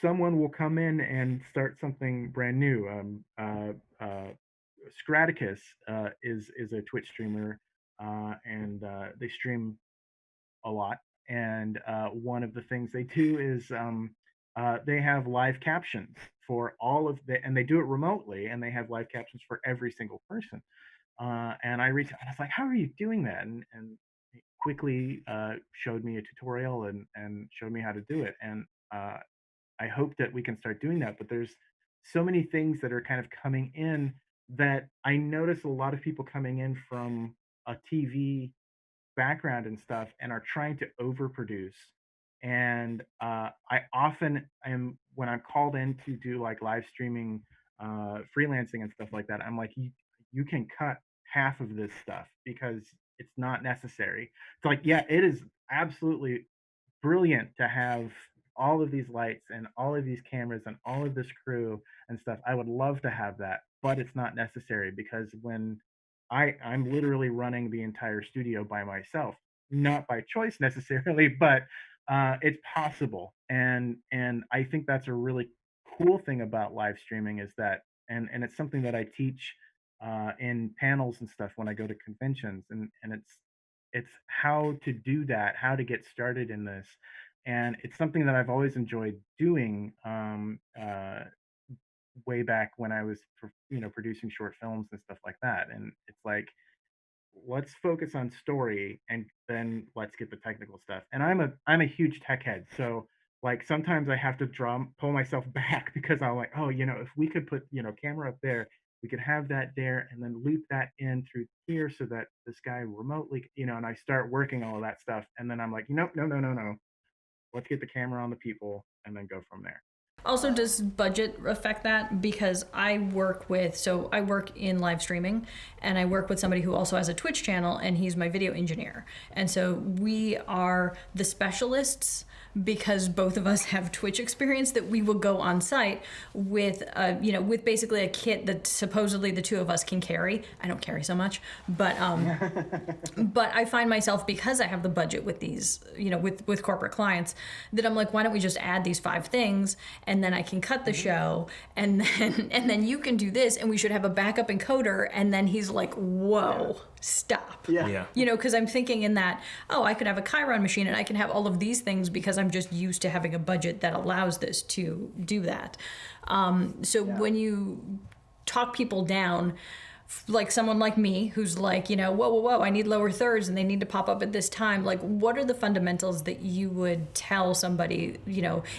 someone will come in and start something brand new. Scraticus is a Twitch streamer, and they stream a lot. And one of the things they do is they have live captions for all of the, and they do it remotely, and they have live captions for every single person. And I reached out, and I was like, "How are you doing that?" And he quickly showed me a tutorial and showed me how to do it. And I hope that we can start doing that. But there's so many things that are kind of coming in that I notice a lot of people coming in from a TV background and stuff and are trying to overproduce. And I often am, when I'm called in to do like live streaming, freelancing and stuff like that, I'm like, you can cut half of this stuff because it's not necessary. It's like, yeah, it is absolutely brilliant to have all of these lights and all of these cameras and all of this crew and stuff. I would love to have that, but it's not necessary because when I'm literally running the entire studio by myself, not by choice necessarily, but it's possible. And I think that's a really cool thing about live streaming is that, and it's something that I teach in panels and stuff when I go to conventions, and it's how to do that, how to get started in this. And it's something that I've always enjoyed doing way back when I was, you know, producing short films and stuff like that. And it's like, let's focus on story and then let's get the technical stuff. And I'm a huge tech head, so like sometimes I have to pull myself back because I'm like, oh, you know, if we could put, you know, camera up there, we could have that there and then loop that in through here so that this guy remotely, you know, and I start working all of that stuff. And then I'm like, nope, no. Let's get the camera on the people and then go from there. Also, does budget affect that? Because I work in live streaming, and I work with somebody who also has a Twitch channel, and he's my video engineer. And so we are the specialists because both of us have Twitch experience that we will go on site with, with basically a kit that supposedly the two of us can carry. I don't carry so much, but but I find myself, because I have the budget with these, with corporate clients, that I'm like, why don't we just add these 5 things, and then I can cut the show, and then you can do this, and we should have a backup encoder. And then he's like, whoa, stop. Yeah. Because I'm thinking in that, I could have a Chiron machine and I can have all of these things because I'm just used to having a budget that allows this to do that. When you talk people down, like someone like me who's like, whoa, I need lower thirds and they need to pop up at this time. Like, what are the fundamentals that you would tell somebody?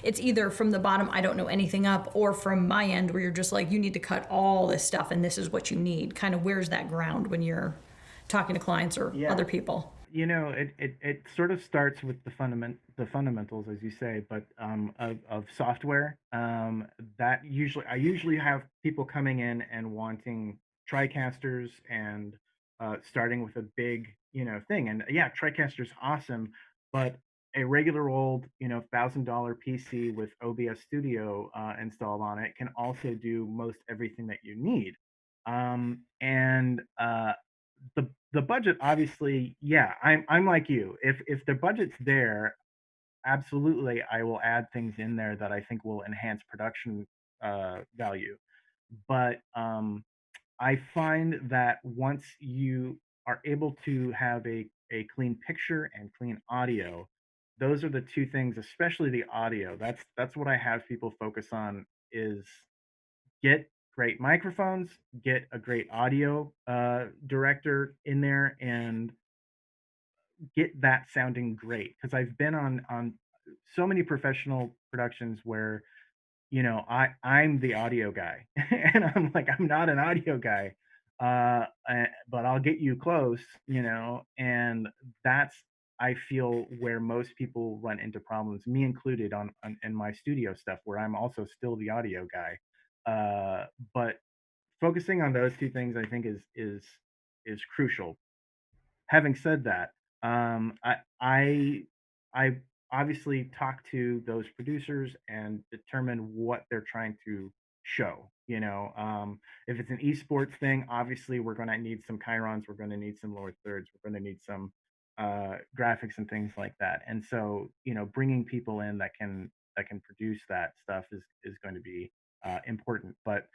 It's either from the bottom, I don't know anything up, or from my end where you're just like, you need to cut all this stuff and this is what you need. Kind of, where's that ground when you're talking to clients or other people? It sort of starts with the fundamentals, as you say, but of software. That I usually have people coming in and wanting TriCasters and starting with a big thing. And yeah, TriCaster's awesome, but a regular old $1,000 PC with OBS Studio installed on it can also do most everything that you need. And the budget, obviously, yeah, I'm like you. If the budget's there, absolutely, I will add things in there that I think will enhance production value. But I find that once you are able to have a clean picture and clean audio. Those are the two things, especially the audio. That's what I have people focus on is get great microphones, get a great audio director in there, and get that sounding great. Because I've been on so many professional productions where I'm the audio guy, and I'm like, I'm not an audio guy, but I'll get you close, and that's I feel where most people run into problems, me included, on in my studio stuff, where I'm also still the audio guy. But focusing on those two things, I think is crucial. Having said that, I obviously talk to those producers and determine what they're trying to show. If it's an esports thing, obviously we're going to need some chyrons, we're going to need some lower thirds, we're going to need some graphics and things like that. And so, bringing people in that can produce that stuff is going to be important. But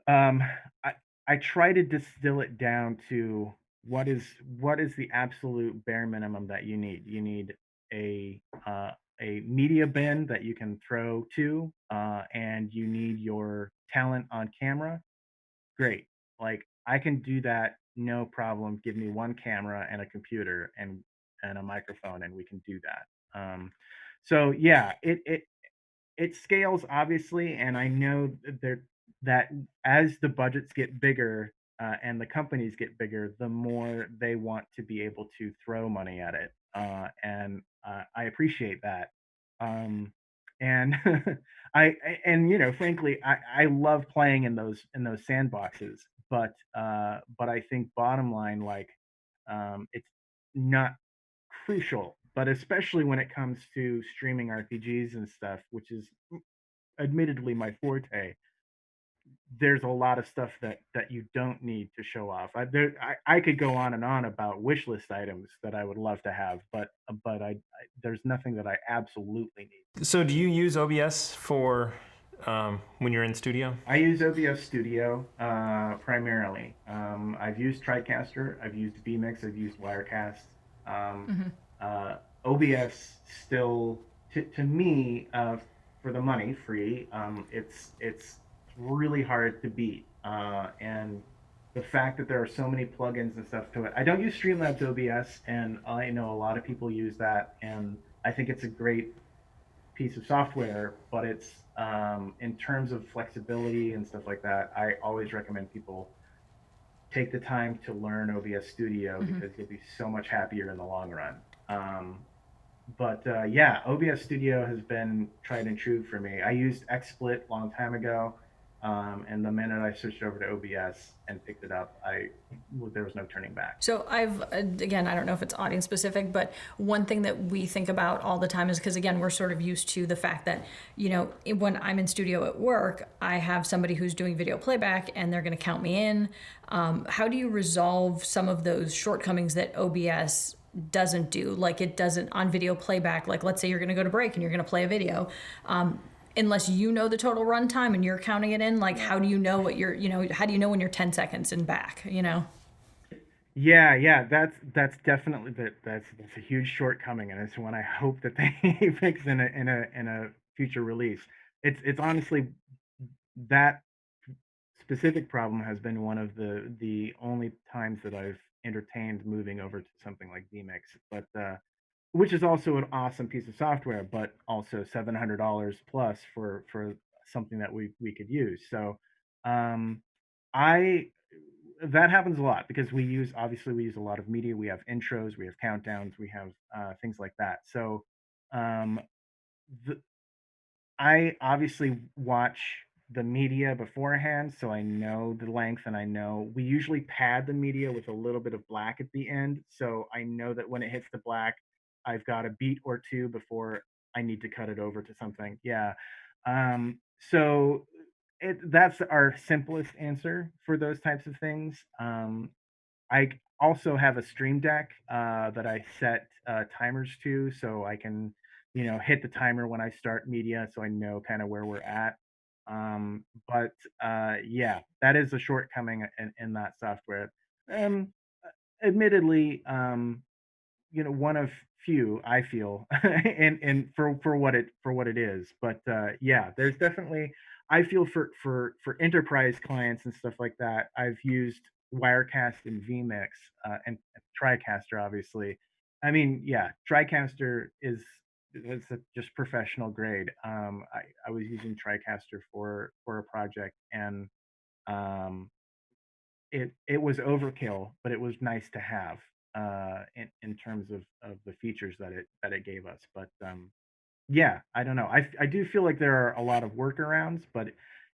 um, I I try to distill it down to what is the absolute bare minimum that you need. You need a a media bin that you can throw to, and you need your talent on camera. Great, like I can do that, no problem. Give me one camera and a computer and a microphone, and we can do that. So yeah, it scales obviously, and I know that as the budgets get bigger and the companies get bigger, the more they want to be able to throw money at it, and I appreciate that. Um, and and frankly, I love playing in those sandboxes, but I think bottom line, like, it's not crucial, but especially when it comes to streaming RPGs and stuff, which is admittedly my forte. There's a lot of stuff that you don't need to show off. I could go on and on about wish list items that I would love to have, but there's nothing that I absolutely need. So do you use OBS for when you're in studio? I use OBS Studio primarily. I've used TriCaster, I've used vMix, I've used Wirecast. Um, OBS still, to me, for the money, free. It's really hard to beat, and the fact that there are so many plugins and stuff to it. I don't use Streamlabs OBS, and I know a lot of people use that, and I think it's a great piece of software, but it's in terms of flexibility and stuff like that, I always recommend people take the time to learn OBS Studio because you'll be so much happier in the long run. But yeah, OBS Studio has been tried and true for me. I used XSplit a long time ago, and the minute I switched over to OBS and picked it up, there was no turning back. So I've, again, I don't know if it's audience specific, but one thing that we think about all the time is because, again, we're sort of used to the fact that, when I'm in studio at work, I have somebody who's doing video playback and they're going to count me in. How do you resolve some of those shortcomings that OBS doesn't do? Like, it doesn't on video playback. Like, let's say you're going to go to break and you're going to play a video. Unless you know the total runtime and you're counting it in, like, how do you know what how do you know when you're 10 seconds in back, Yeah, that's definitely that's a huge shortcoming, and it's one I hope that they fix in a future release. It's honestly that specific problem has been one of the only times that I've entertained moving over to something like vMix, but which is also an awesome piece of software, but also $700 plus for something that we could use. So um, I that happens a lot because obviously we use a lot of media. We have intros, we have countdowns, we have things like that. So um, the, I obviously watch the media beforehand, so I know the length, and I know we usually pad the media with a little bit of black at the end. So I know that when it hits the black, I've got a beat or two before I need to cut it over to something. Yeah. So that's our simplest answer for those types of things. I also have a Stream Deck that I set timers to, so I can, hit the timer when I start media, so I know kind of where we're at. But yeah, that is a shortcoming in that software. Um, admittedly, one of few, I feel, and for what it is. But yeah, there's definitely, I feel, for enterprise clients and stuff like that, I've used Wirecast and vMix, and TriCaster, obviously. I mean, yeah, TriCaster is just professional grade. I was using TriCaster for a project, and um, it was overkill, but it was nice to have, in terms of the features that it gave us. But yeah, I don't know. I do feel like there are a lot of workarounds, but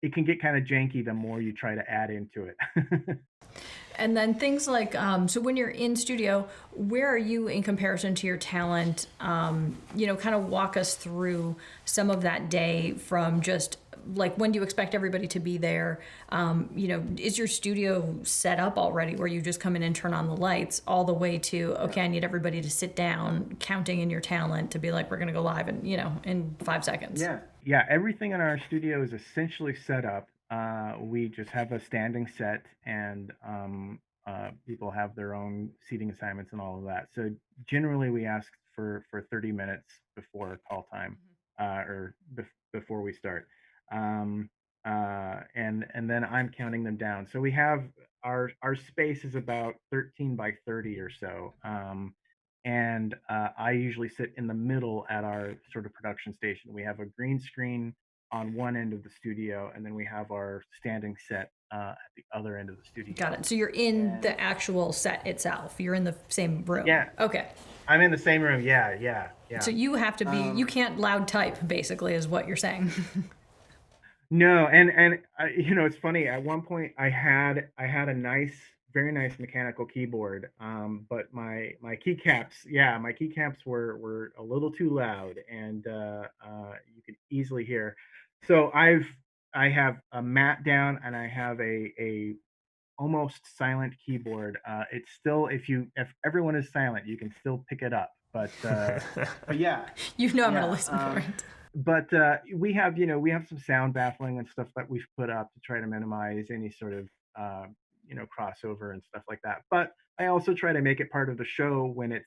it can get kind of janky the more you try to add into it. And then things like, so when you're in studio, where are you in comparison to your talent? Kind of walk us through some of that day from just like, when do you expect everybody to be there? Is your studio set up already where you just come in and turn on the lights, all the way to, okay, I need everybody to sit down, counting in your talent to be like, we're going to go live in 5 seconds. Yeah, everything in our studio is essentially set up. We just have a standing set, and people have their own seating assignments and all of that. So generally, we ask for 30 minutes before call time, or before we start, and then I'm counting them down. So we have our space is about 13 by 30 or so. And I usually sit in the middle at our sort of production station. We have a green screen on one end of the studio, and then we have our standing set at the other end of the studio. Got it. So you're in the actual set itself. You're in the same room. Yeah. Okay. I'm in the same room. Yeah. So you have to be, you can't loud type, basically, is what you're saying. No, and it's funny. At one point, I had a very nice mechanical keyboard, but my keycaps were a little too loud, and you could easily hear. So I have a mat down, and I have a almost silent keyboard. It's still, if everyone is silent, you can still pick it up. But yeah, I'm gonna listen for it. But we have some sound baffling and stuff that we've put up to try to minimize any sort of crossover and stuff like that. But I also try to make it part of the show when it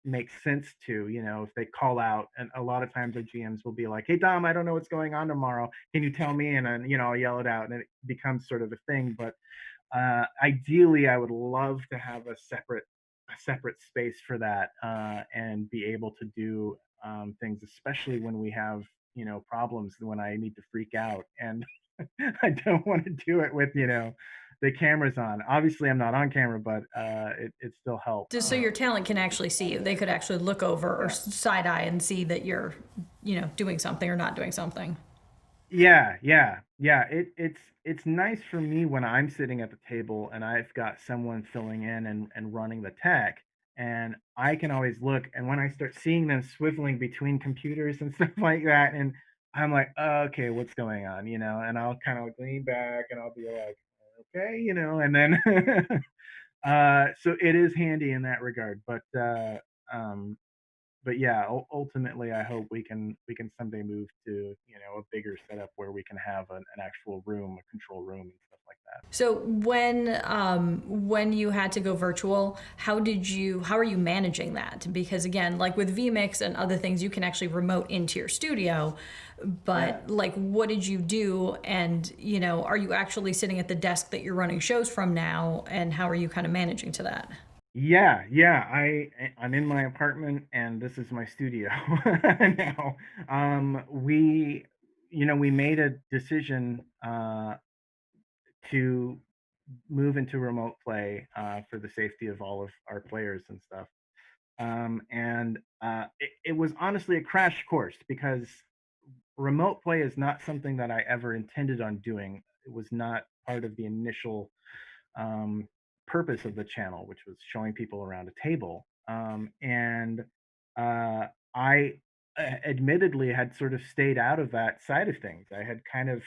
makes sense to, if they call out. And a lot of times our GMs will be like, "Hey Dom, I don't know what's going on tomorrow. Can you tell me?" And then I'll yell it out, and it becomes sort of a thing. But ideally, I would love to have a separate space for that, and be able to do things, especially when we have problems, when I need to freak out, and I don't want to do it with the cameras on. Obviously, I'm not on camera, but it still helps. Just so your talent can actually see you. They could actually look over or side eye and see that you're doing something or not doing something. Yeah. It's nice for me when I'm sitting at the table and I've got someone filling in and running the tech, and I can always look. And when I start seeing them swiveling between computers and stuff like that, and I'm like, "Oh, okay, what's going on?" And I'll kind of lean back and I'll be like, "Okay," and then so it is handy in that regard. Um, but yeah, ultimately, I hope we can someday move to a bigger setup where we can have an actual room, a control room, and stuff like that. So when you had to go virtual, how are you managing that? Because again, like with vMix and other things, you can actually remote into your studio, but like, what did you do? And are you actually sitting at the desk that you're running shows from now? And how are you kind of managing to that? Yeah. I'm in my apartment, and this is my studio now. We made a decision to move into remote play, for the safety of all of our players and stuff. And it was honestly a crash course, because remote play is not something that I ever intended on doing. It was not part of the initial um, purpose of the channel, which was showing people around a table. And I admittedly had sort of stayed out of that side of things. I had kind of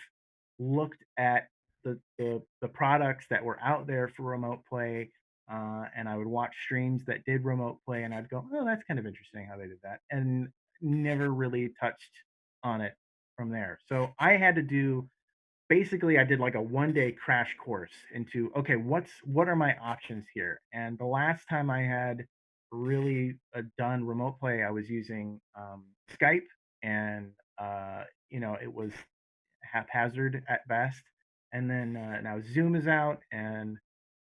looked at the products that were out there for remote play, and I would watch streams that did remote play, and I'd go, "Oh, that's kind of interesting how they did that," and never really touched on it from there. So I had to do basically I did like a 1-day crash course into, okay, what are my options here? And the last time I had really done remote play, I was using Skype, and it was haphazard at best. And then now Zoom is out, and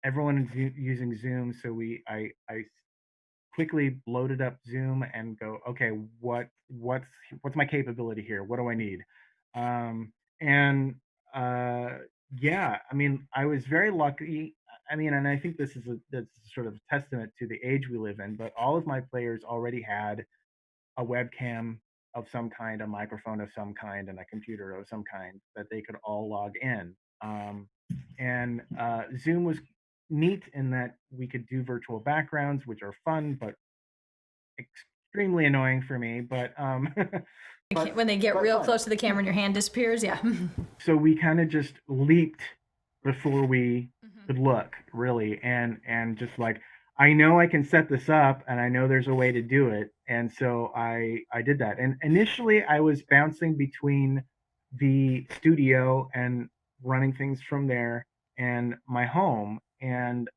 everyone is using Zoom. So I quickly loaded up Zoom and go, okay, what's my capability here? What do I need? And yeah, I mean, I was very lucky. I mean, and I think that's sort of a testament to the age we live in. But all of my players already had a webcam of some kind, a microphone of some kind, and a computer of some kind that they could all log in. And Zoom was neat in that we could do virtual backgrounds, which are fun, but extremely annoying for me. But when they get real close to the camera and your hand disappears, yeah. So we kind of just leaped before we could look, really, and just like, I know I can set this up, and I know there's a way to do it, and so I did that. And initially, I was bouncing between the studio and running things from there and my home, and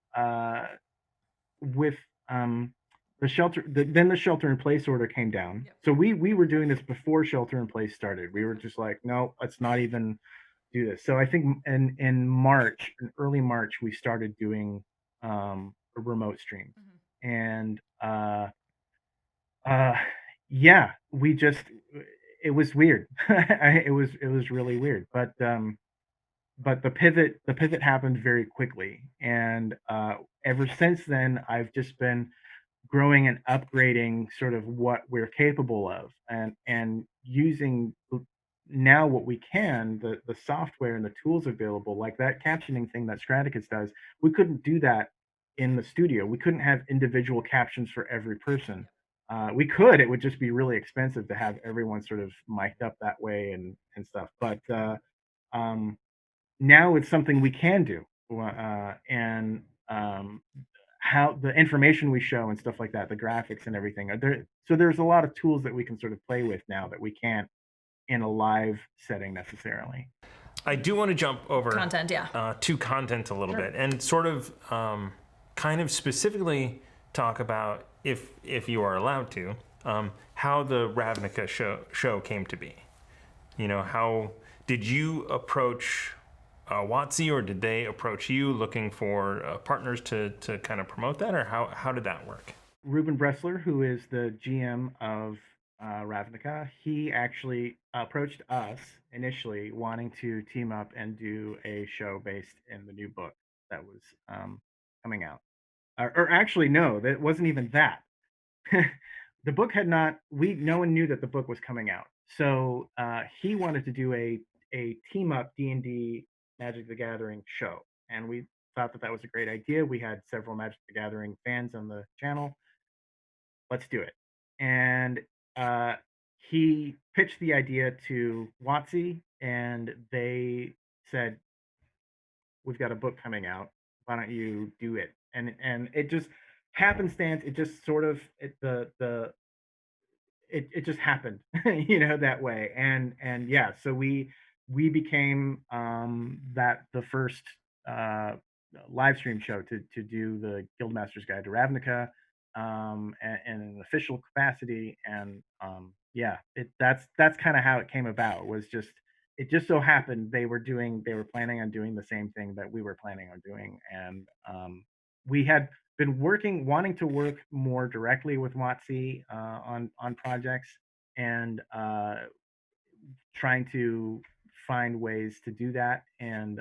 with then the shelter in place order came down. Yep. So we were doing this before shelter in place started. We were just like, no, let's not even do this. So I think in early March, we started doing a remote stream. And yeah, it was weird. It was really weird, but the pivot happened very quickly, and ever since then I've just been growing and upgrading sort of what we're capable of, and using now what we can, the software and the tools available, like that captioning thing that Straticus does. We couldn't do that in the studio. We couldn't have individual captions for every person. We could, it would just be really expensive to have everyone sort of mic'd up that way and stuff. But now it's something we can do. And how the information we show and stuff like that, the graphics and everything are there. So there's a lot of tools that we can sort of play with now that we can't in a live setting necessarily. I do want to jump over content, yeah, to content a little bit, and sort of kind of specifically talk about, if you are allowed to, how the Ravnica show came to be. How did you approach WotC, or did they approach you looking for partners to kind of promote that, or how did that work? Ruben Bressler, who is the GM of Ravnica, he actually approached us initially wanting to team up and do a show based in the new book that was coming out. Or actually, no, that wasn't even that. The book had not, no one knew that the book was coming out. So he wanted to do a team up D&D Magic the Gathering show. And we thought that was a great idea. We had several Magic the Gathering fans on the channel. Let's do it. And he pitched the idea to WotC, and they said, we've got a book coming out. Why don't you do it? And it just happenstance. It just sort of it just happened, that way. And yeah, so we became the first live stream show to do the Guildmaster's Guide to Ravnica, and in an official capacity. And yeah, that's kind of how it came about. It just so happened they were planning on doing the same thing that we were planning on doing. And we had been wanting to work more directly with WotC on projects, and trying to find ways to do that. And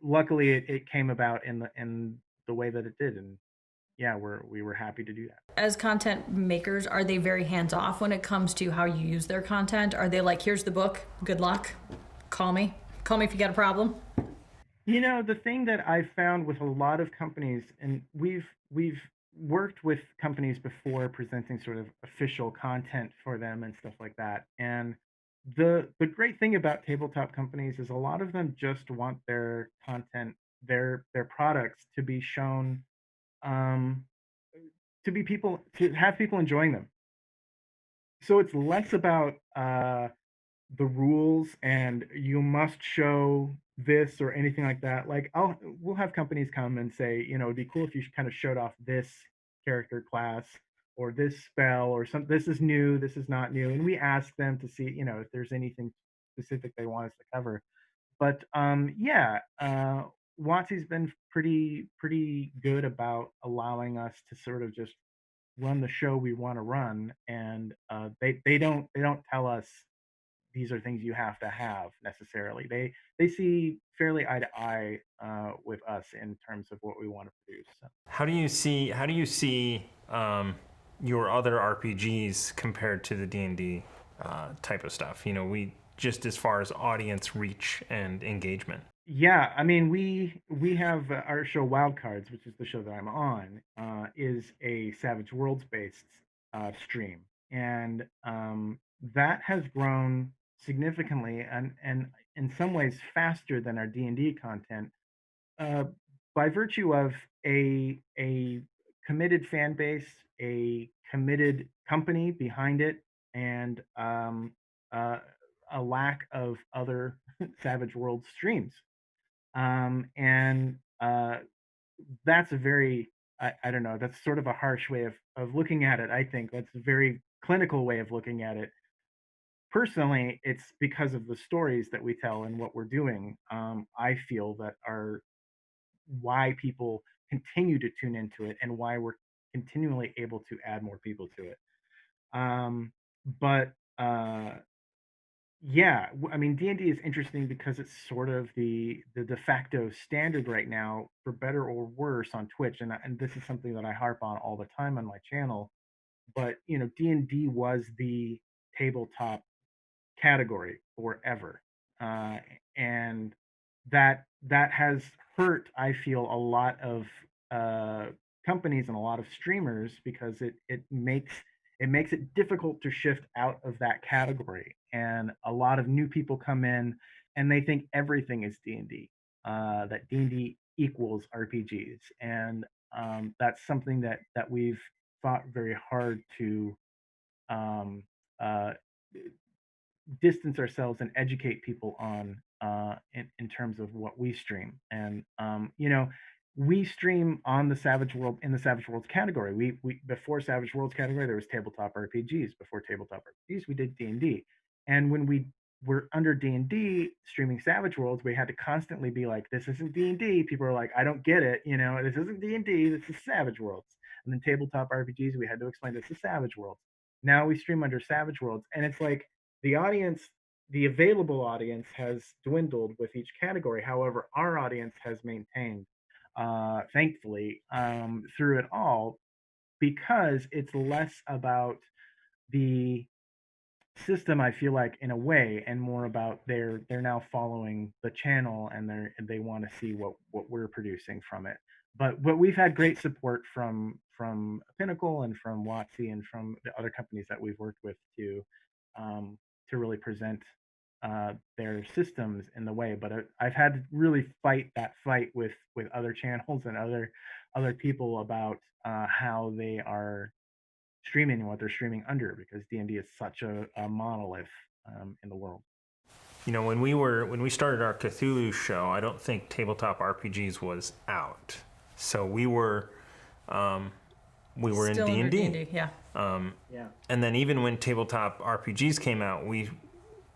luckily it came about in the way that it did. And yeah, we were happy to do that. As content makers, are they very hands-off when it comes to how you use their content? Are they like, here's the book, good luck, call me if you got a problem? The thing that I've found with a lot of companies, and we've worked with companies before presenting sort of official content for them and stuff like that. And the great thing about tabletop companies is a lot of them just want their content, their products to be shown, to have people enjoying them. So it's less about the rules and you must show this or anything like that. Like we'll have companies come and say, it'd be cool if you kind of showed off this character class or this spell or some, this is new, this is not new. And we ask them to see, if there's anything specific they want us to cover. But yeah, WotC's been pretty good about allowing us to sort of just run the show we want to run, and they don't tell us these are things you have to have necessarily. They see fairly eye to eye with us in terms of what we want to produce. So. How do you see your other RPGs compared to the D&D type of stuff? We just as far as audience reach and engagement. Yeah, I mean, we have our show Wildcards, which is the show that I'm on, is a Savage Worlds based stream, and that has grown significantly and in some ways faster than our D&D content, uh, by virtue of a committed fan base, a committed company behind it, and uh, a lack of other Savage Worlds streams. And that's a very, I don't know, that's sort of a harsh way of looking at it. I think that's a very clinical way of looking at it. Personally, it's because of the stories that we tell and what we're doing. I feel that are why people continue to tune into it and why we're continually able to add more people to it. But yeah, I mean, D&D is interesting because it's sort of the de facto standard right now, for better or worse, on Twitch, and this is something that I harp on all the time on my channel. But D&D was the tabletop category forever, and that has hurt, I feel, a lot of companies and a lot of streamers, because it makes it difficult to shift out of that category, and a lot of new people come in and they think everything is D&D, that D&D equals RPGs, and that's something that we've fought very hard to um, uh, distance ourselves and educate people on, in terms of what we stream. And we stream on the Savage World, in the Savage Worlds category. We before Savage Worlds category, there was Tabletop RPGs. Before Tabletop RPGs, we did D&D. And when we were under D&D streaming Savage Worlds, we had to constantly be like, this isn't D&D. People are like, I don't get it, this isn't D&D, this is Savage Worlds. And then Tabletop RPGs, we had to explain this is Savage Worlds. Now we stream under Savage Worlds, and it's like the audience, the available audience, has dwindled with each category. However, our audience has maintained, thankfully, through it all, because it's less about the system, I feel like, in a way, and more about they're now following the channel, and they want to see what we're producing from it. But we've had great support from Pinnacle and from WotC and from the other companies that we've worked with to really present their systems in the way. But I've had to really fight that fight with other channels and other people about how they are streaming and what they're streaming under, because D&D is such a monolith in the world. When we started our Cthulhu show, I don't think Tabletop RPGs was out, so we were Still in D&D. D&D, yeah. Yeah. And then even when Tabletop RPGs came out, we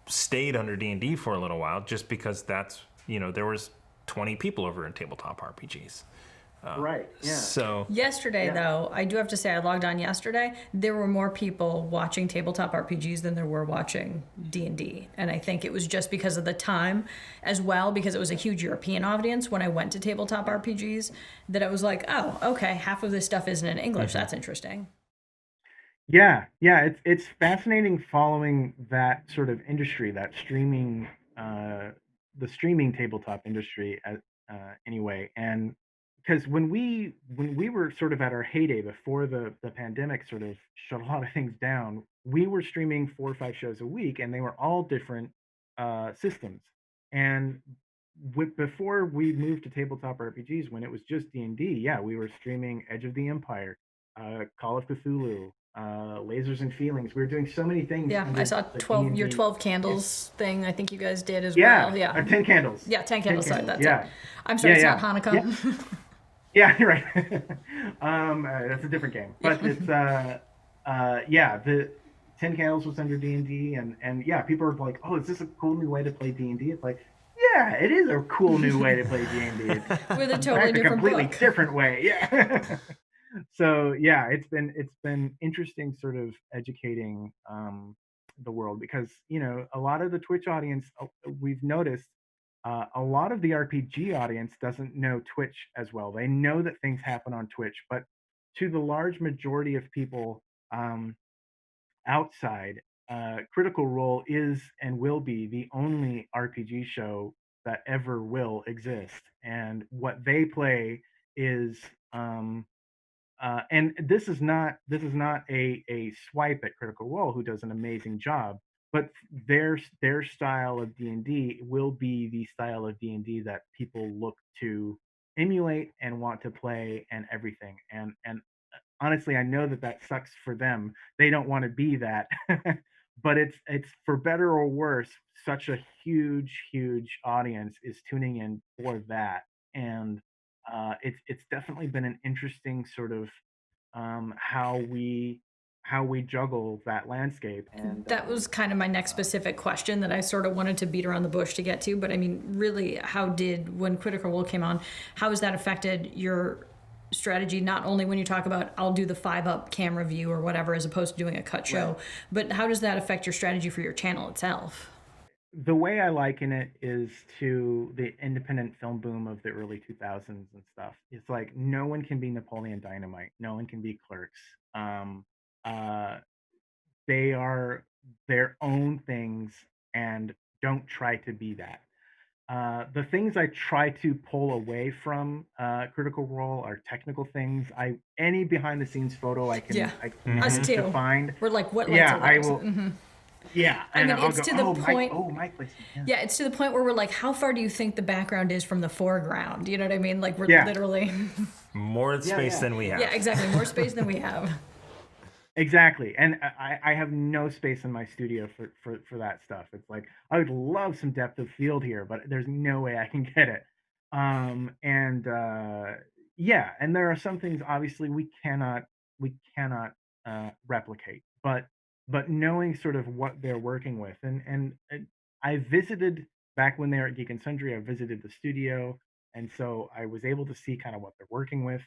stayed under D&D for a little while, just because that's there was 20 people over in Tabletop RPGs. Right. Yeah. So yesterday, though, I do have to say, I logged on yesterday. There were more people watching Tabletop RPGs than there were watching D&D, and I think it was just because of the time, as well, because it was a huge European audience when I went to Tabletop RPGs, that I was like, oh, okay, half of this stuff isn't in English. Mm-hmm. That's interesting. Yeah, it's fascinating following that sort of industry, that streaming, the streaming tabletop industry, anyway, and because when we were sort of at our heyday before the pandemic sort of shut a lot of things down, we were streaming 4 or 5 shows a week, and they were all different systems. And before we moved to Tabletop RPGs, when it was just D&D, yeah, we were streaming Edge of the Empire, Call of Cthulhu, Lasers and Feelings. We were doing so many things. Yeah, I saw your 12 candles thing. I think you guys did as well. Yeah, 10 candles. Yeah, 10 candles. Sorry, that's yeah. it. I'm sorry, it's not Hanukkah. Yeah. Yeah, you're right. That's a different game, but it's the 10 Candles was under D&D, and yeah, people are like, oh, is this a cool new way to play D&D? It's like, yeah, it is a cool new way to play D&D. With a totally different completely book. different way. Yeah. So yeah, it's been interesting sort of educating the world, because a lot of the Twitch audience, we've noticed, a lot of the RPG audience doesn't know Twitch as well. They know that things happen on Twitch, but to the large majority of people outside, Critical Role is and will be the only RPG show that ever will exist. And what they play is and this is not a swipe at Critical Role, who does an amazing job, but their style of D&D will be the style of D&D that people look to emulate and want to play and everything. And honestly, I know that sucks for them. They don't want to be that. But it's for better or worse, such a huge audience is tuning in for that. And it's definitely been an interesting sort of how we juggle that landscape. And that was kind of my next specific question that I sort of wanted to beat around the bush to get to. But I mean, really, when Critical Role came on, how has that affected your strategy? Not only when you talk about I'll do the 5-up camera view or whatever, as opposed to doing a cut show, but how does that affect your strategy for your channel itself? The way I liken it is to the independent film boom of the early 2000s and stuff. It's like no one can be Napoleon Dynamite. No one can be Clerks. They are their own things and don't try to be that. The things I try to pull away from Critical Role are technical things. Any behind the scenes photo I can manage to find. We're like, what lights are those? I will. Yeah, I mean, it's to the point. Mike placement. Yeah, it's to the point where we're like, how far do you think the background is from the foreground? You know what I mean? Like, we're literally more space than we have. Yeah, exactly, more space than we have. Exactly, and I have no space in my studio for that stuff. It's like I would love some depth of field here, but there's no way I can get it. And there are some things obviously we cannot replicate, but knowing sort of what they're working with, and I visited back when they were at Geek and Sundry. I visited the studio, and so I was able to see kind of what they're working with.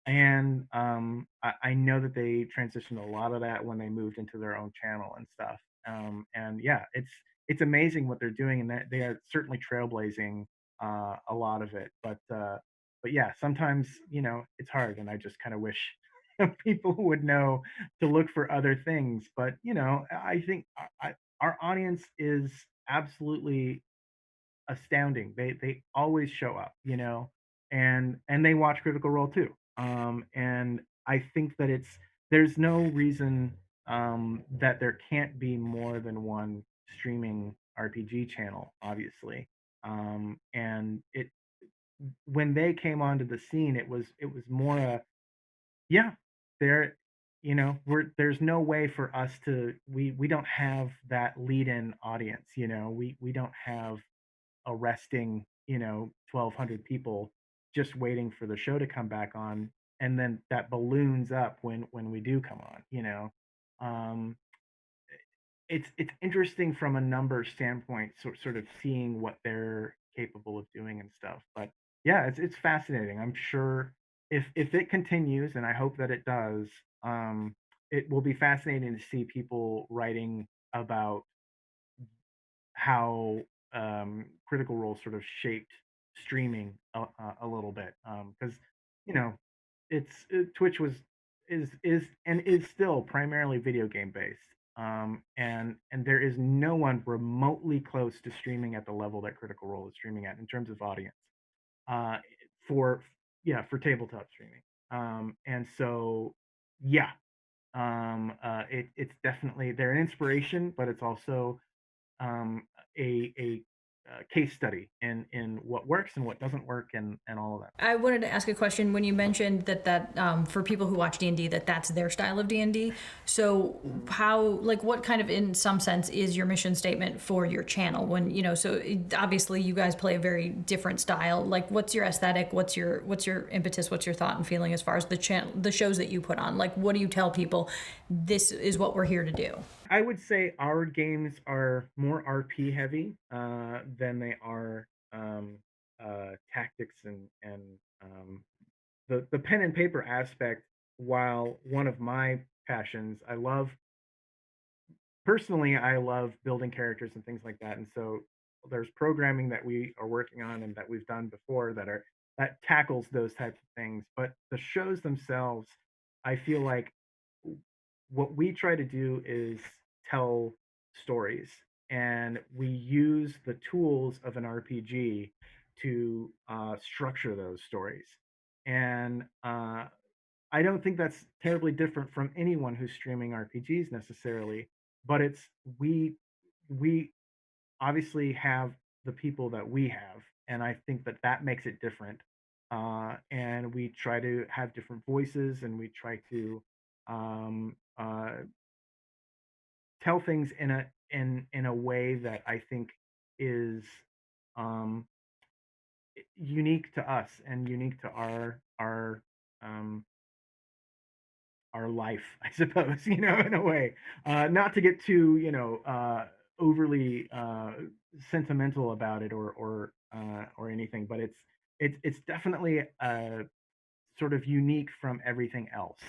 And I know that they transitioned a lot of that when they moved into their own channel and stuff. And yeah, it's amazing what they're doing, and that they are certainly trailblazing a lot of it. But yeah, sometimes it's hard, and I just kind of wish people would know to look for other things. But I think our audience is absolutely astounding. They always show up, and they watch Critical Role too. And I think that there's no reason that there can't be more than one streaming RPG channel, obviously. And when they came onto the scene, it was more there there's no way for us to we don't have that lead-in audience. We don't have a resting 1,200 people just waiting for the show to come back on, and then that balloons up when we do come on. um it's interesting from a number standpoint, sort of seeing what they're capable of doing and stuff. But yeah, it's fascinating. I'm sure if it continues, and I hope that it does, it will be fascinating to see people writing about how Critical Role sort of shaped streaming a little bit, because Twitch is still primarily video game based, and there is no one remotely close to streaming at the level that Critical Role is streaming at in terms of audience, uh, for for tabletop streaming. And so yeah, it's definitely they're an inspiration, but it's also um, a case study in what works and what doesn't work and all of that. I wanted to ask a question when you mentioned that for people who watch D&D, that's their style of D&D. So how, like, what kind of, in some sense, is your mission statement for your channel? When, obviously you guys play a very different style. Like, what's your aesthetic? What's your impetus? What's your thought and feeling as far as the shows that you put on? Like, what do you tell people? This is what we're here to do. I would say our games are more RP heavy than they are tactics and the pen and paper aspect. While one of my passions, I love building characters and things like that, and so there's programming that we are working on and that we've done before that tackles those types of things. But the shows themselves, I feel like what we try to do is tell stories, and we use the tools of an RPG to structure those stories. And I don't think that's terribly different from anyone who's streaming RPGs necessarily, but we obviously have the people that we have, and I think that makes it different. And we try to have different voices, and we try to um, tell things in a way that I think is um, unique to us and unique to um, our life, I suppose, in a way. Not to get too, overly sentimental about it or anything, but it's definitely sort of unique from everything else.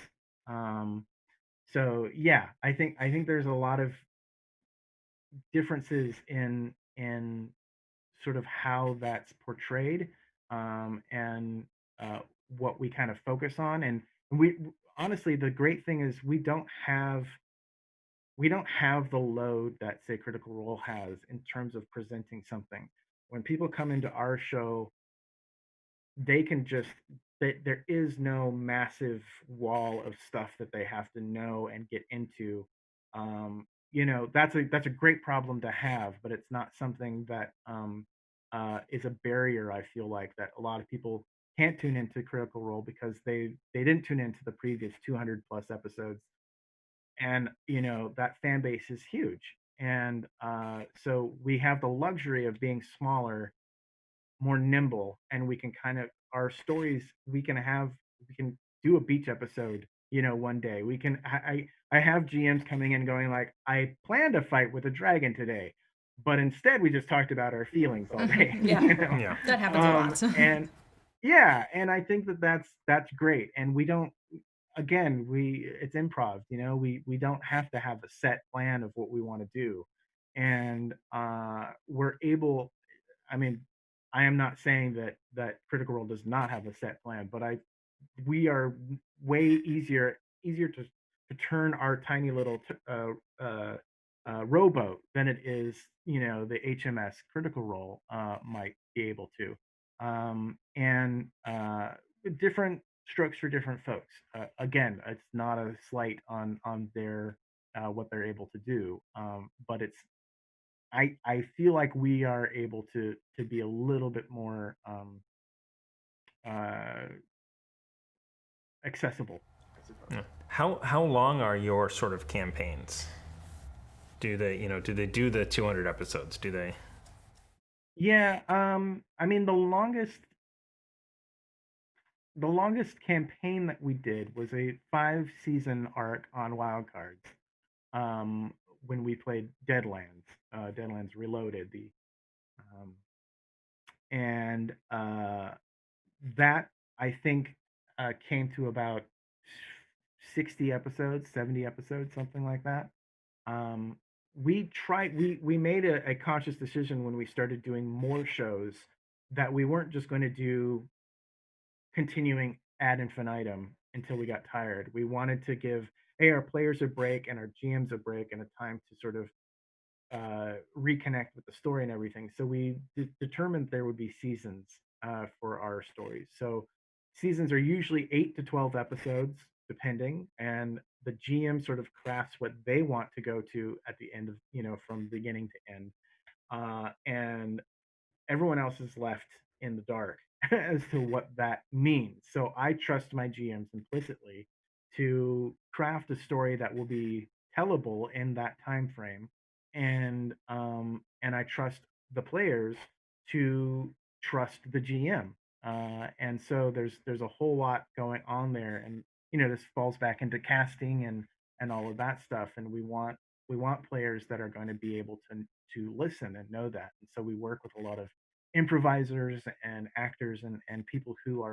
So yeah, I think there's a lot of differences in sort of how that's portrayed, and what we kind of focus on. And we honestly, the great thing is we don't have the load that, say, Critical Role has in terms of presenting something. When people come into our show, they can just there is no massive wall of stuff that they have to know and get into. That's a great problem to have, but it's not something that is a barrier. I feel like that a lot of people can't tune into Critical Role because they didn't tune into the previous 200 plus episodes, and that fan base is huge. And so we have the luxury of being smaller, more nimble, and we can kind of our stories we can do a beach episode, one day. I have GMs coming in going like, I planned a fight with a dragon today, but instead we just talked about our feelings all day. Yeah. Yeah. That happens a lot. And yeah, and I think that's great. And we don't again we it's improv. We don't have to have a set plan of what we want to do. And we're able, I mean, I am not saying that Critical Role does not have a set plan, but we are way easier to turn our tiny little rowboat than it is, the HMS Critical Role might be able to. And different strokes for different folks. Again, it's not a slight on their what they're able to do, but I feel like we are able to be a little bit more uh, accessible, I suppose. Yeah. How long are your sort of campaigns? Do they do the 200 episodes? Do they? Yeah, I mean the longest campaign that we did was a 5-season arc on Wildcards. When we played Deadlands Reloaded, um, and that I think came to about 60 episodes, 70 episodes, something like that. Um, we made a conscious decision when we started doing more shows that we weren't just going to do continuing ad infinitum until we got tired. We wanted to give our players a break and our GMs a break and a time to sort of reconnect with the story and everything. So we determined there would be seasons for our stories. So seasons are usually 8 to 12 episodes, depending, and the GM sort of crafts what they want to go to at the end of, from beginning to end. And everyone else is left in the dark as to what that means. So I trust my GMs implicitly to craft a story that will be tellable in that time frame, and I trust the players to trust the GM. And so there's a whole lot going on there, and this falls back into casting and all of that stuff. And we want players that are going to be able to listen and know that. And so we work with a lot of improvisers and actors and people who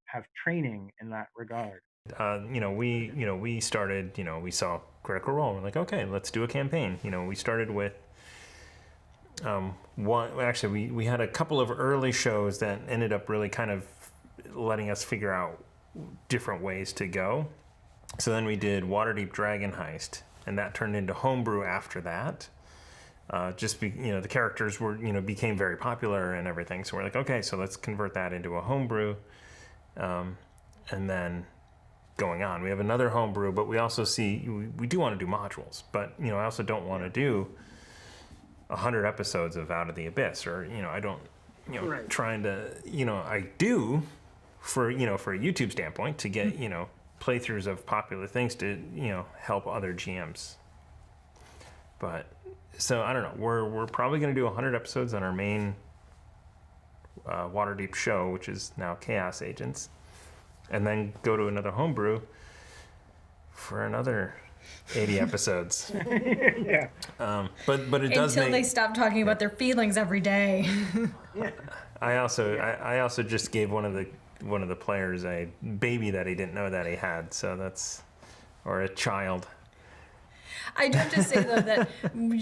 have training in that regard. We started, we saw Critical Role. We're like, okay, let's do a campaign. We started with we had a couple of early shows that ended up really kind of letting us figure out different ways to go. So then we did Waterdeep Dragon Heist, and that turned into homebrew after that. The characters were, became very popular and everything. So we're like, okay, so let's convert that into a homebrew. And then going on, we have another homebrew, but we also we do want to do modules, but, I also don't want to do 100 episodes of Out of the Abyss, or, I don't, Right. trying to, I do for a YouTube standpoint to get, playthroughs of popular things to, help other GMs. But so I don't know. We're probably going to do 100 episodes on our main Waterdeep show, which is now Chaos Agents, and then go to another homebrew for another 80 episodes. Yeah. But it does until make. they stop talking about their feelings every day. Yeah. I also just gave one of the players a baby that he didn't know that he had. So that's, or a child. I do have to say though that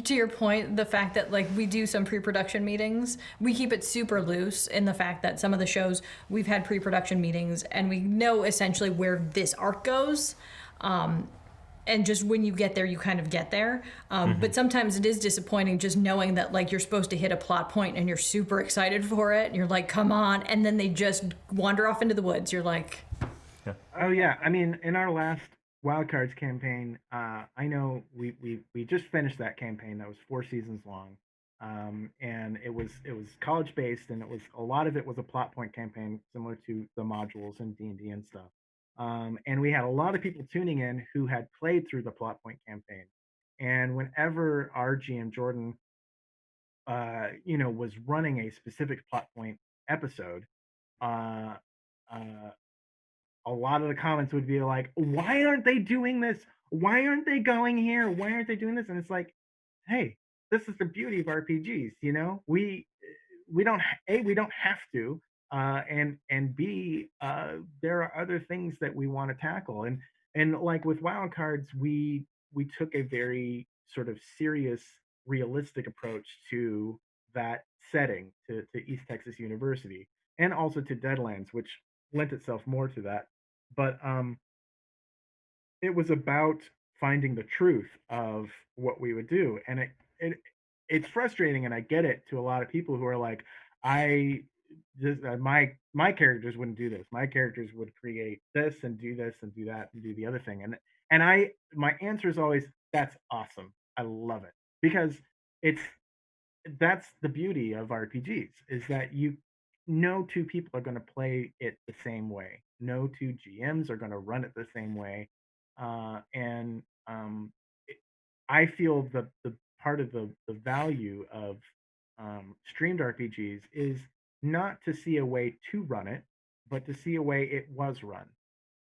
to your point, the fact that like we do some pre-production meetings, we keep it super loose in the fact that some of the shows we've had pre-production meetings and we know essentially where this arc goes. And just when you get there, you kind of get there. But sometimes it is disappointing just knowing that like you're supposed to hit a plot point and you're super excited for it. And you're like, come on. And then they just wander off into the woods. You're like... Yeah. Oh, yeah. I mean, in our last Wildcards campaign, I know we just finished that campaign. That was 4 seasons long. And it was college based, and a lot of it was a plot point campaign similar to the modules and D&D and stuff. And we had a lot of people tuning in who had played through the plot point campaign. And whenever our GM Jordan, was running a specific plot point episode, uh, a lot of the comments would be like, "Why aren't they doing this? Why aren't they going here? Why aren't they doing this?" And it's like, hey, this is the beauty of RPGs. We don't we don't have to, and B, there are other things that we want to tackle, and like with Wildcards, we took a very sort of serious, realistic approach to that setting, to East Texas University, and also to Deadlands, which lent itself more to that. But it was about finding the truth of what we would do, and it's frustrating, and I get it, to a lot of people who are like, my characters wouldn't do this. My characters would create this and do this and do that and do the other thing, and my answer is always, that's awesome. I love it, because it's that's the beauty of RPGs, is that no two people are going to play it the same way. No two GMs are going to run it the same way. And I feel the part of the value of streamed RPGs is not to see a way to run it, but to see a way it was run,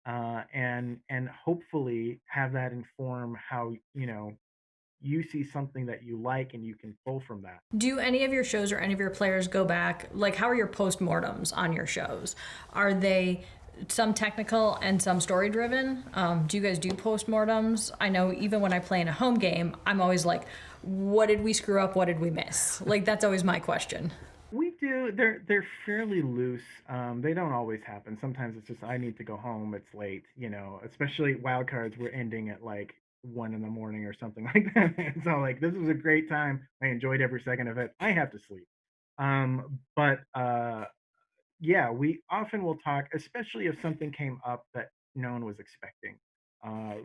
and hopefully have that inform how you see something that you like and you can pull from that. Do any of your shows or any of your players go back? Like, how are your postmortems on your shows? Are they some technical and some story driven? Do you guys do postmortems? I know even when I play in a home game, I'm always like, what did we screw up? What did we miss? Like, that's always my question. We do. They're fairly loose. They don't always happen. Sometimes it's just, I need to go home. It's late. Especially Wildcards. We're ending at like 1 in the morning or something like that. And so like, this was a great time. I enjoyed every second of it. I have to sleep. But yeah, we often will talk, especially if something came up that no one was expecting. I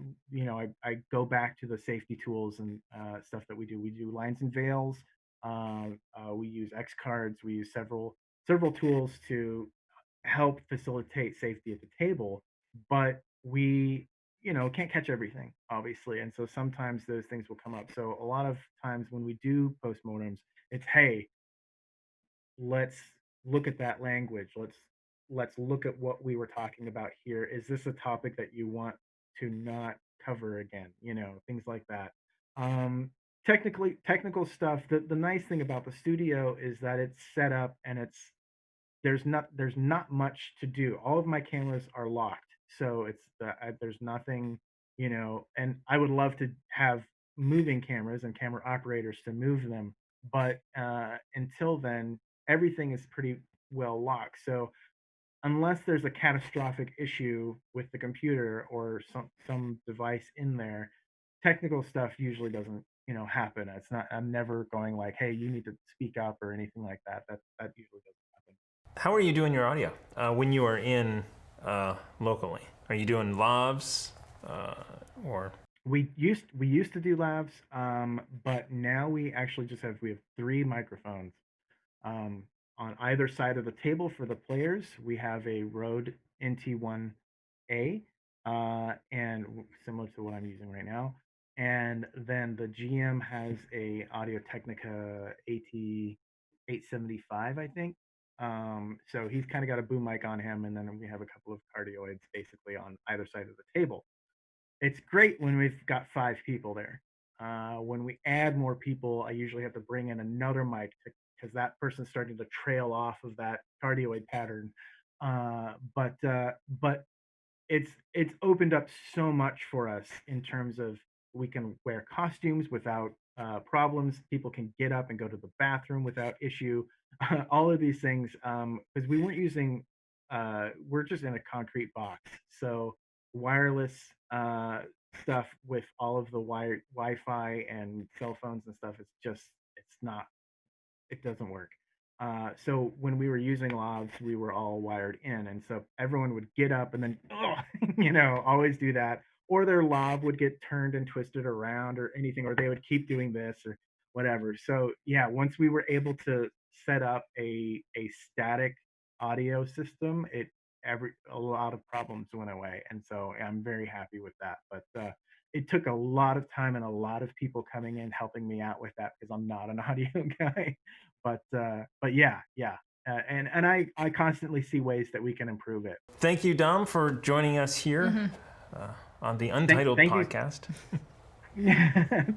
go back to the safety tools and stuff that we do. We do lines and veils. We use X cards. We use several tools to help facilitate safety at the table, but we can't catch everything, obviously, and so sometimes those things will come up. So a lot of times when we do postmortems, it's, hey, let's look at that language. Let's look at what we were talking about here. Is this a topic that you want to not cover again? Things like that. um Technical stuff. The nice thing about the studio is that it's set up, and there's not much to do. All of my cameras are locked, so there's nothing, and I would love to have moving cameras and camera operators to move them, but until then, everything is pretty well locked. So unless there's a catastrophic issue with the computer or some device in there, technical stuff usually doesn't happen. It's not. I'm never going like, hey, you need to speak up or anything like that. That usually doesn't happen. How are you doing your audio when you are in locally? Are you doing lavs or? We used to do labs, but now we actually just have 3 microphones on either side of the table for the players. We have a Rode NT1A, and similar to what I'm using right now, and then the GM has a Audio Technica AT875, I think. So he's kind of got a boom mic on him, and then we have a couple of cardioids basically on either side of the table. It's great when we've got 5 people there. When we add more people, I usually have to bring in another mic because that person's starting to trail off of that cardioid pattern. But it's opened up so much for us in terms of we can wear costumes without problems. People can get up and go to the bathroom without issue. All of these things, because we weren't using. We're just in a concrete box, so wireless stuff with all of the Wi-Fi and cell phones and stuff. It doesn't work. So when we were using lavs, we were all wired in, and so everyone would get up and then, always do that, or their lav would get turned and twisted around, or anything, or they would keep doing this or whatever. So yeah, once we were able to set up a static audio system, a lot of problems went away, and so I'm very happy with that. But it took a lot of time and a lot of people coming in helping me out with that because I'm not an audio guy. But yeah, and I constantly see ways that we can improve it. Thank you, Dom, for joining us here on the Untitled podcast.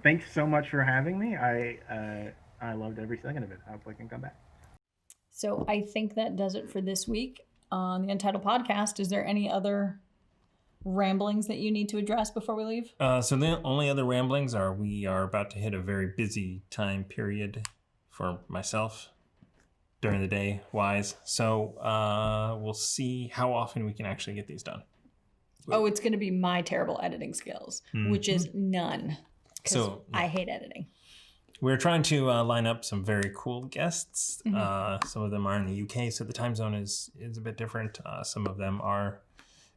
Thanks so much for having me. I loved every second of it. I hope I can come back. So I think that does it for this week on the Untitled podcast. Is there any other ramblings that you need to address before we leave? So the only other ramblings are we are about to hit a very busy time period for myself during the day wise. So we'll see how often we can actually get these done. Oh, it's going to be my terrible editing skills, which is none. So I hate editing. We're trying to line up some very cool guests. Some of them are in the UK, so the time zone is a bit different. Some of them are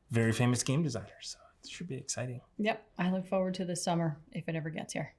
very famous game designers, so it should be exciting. Yep, I look forward to this summer if it ever gets here.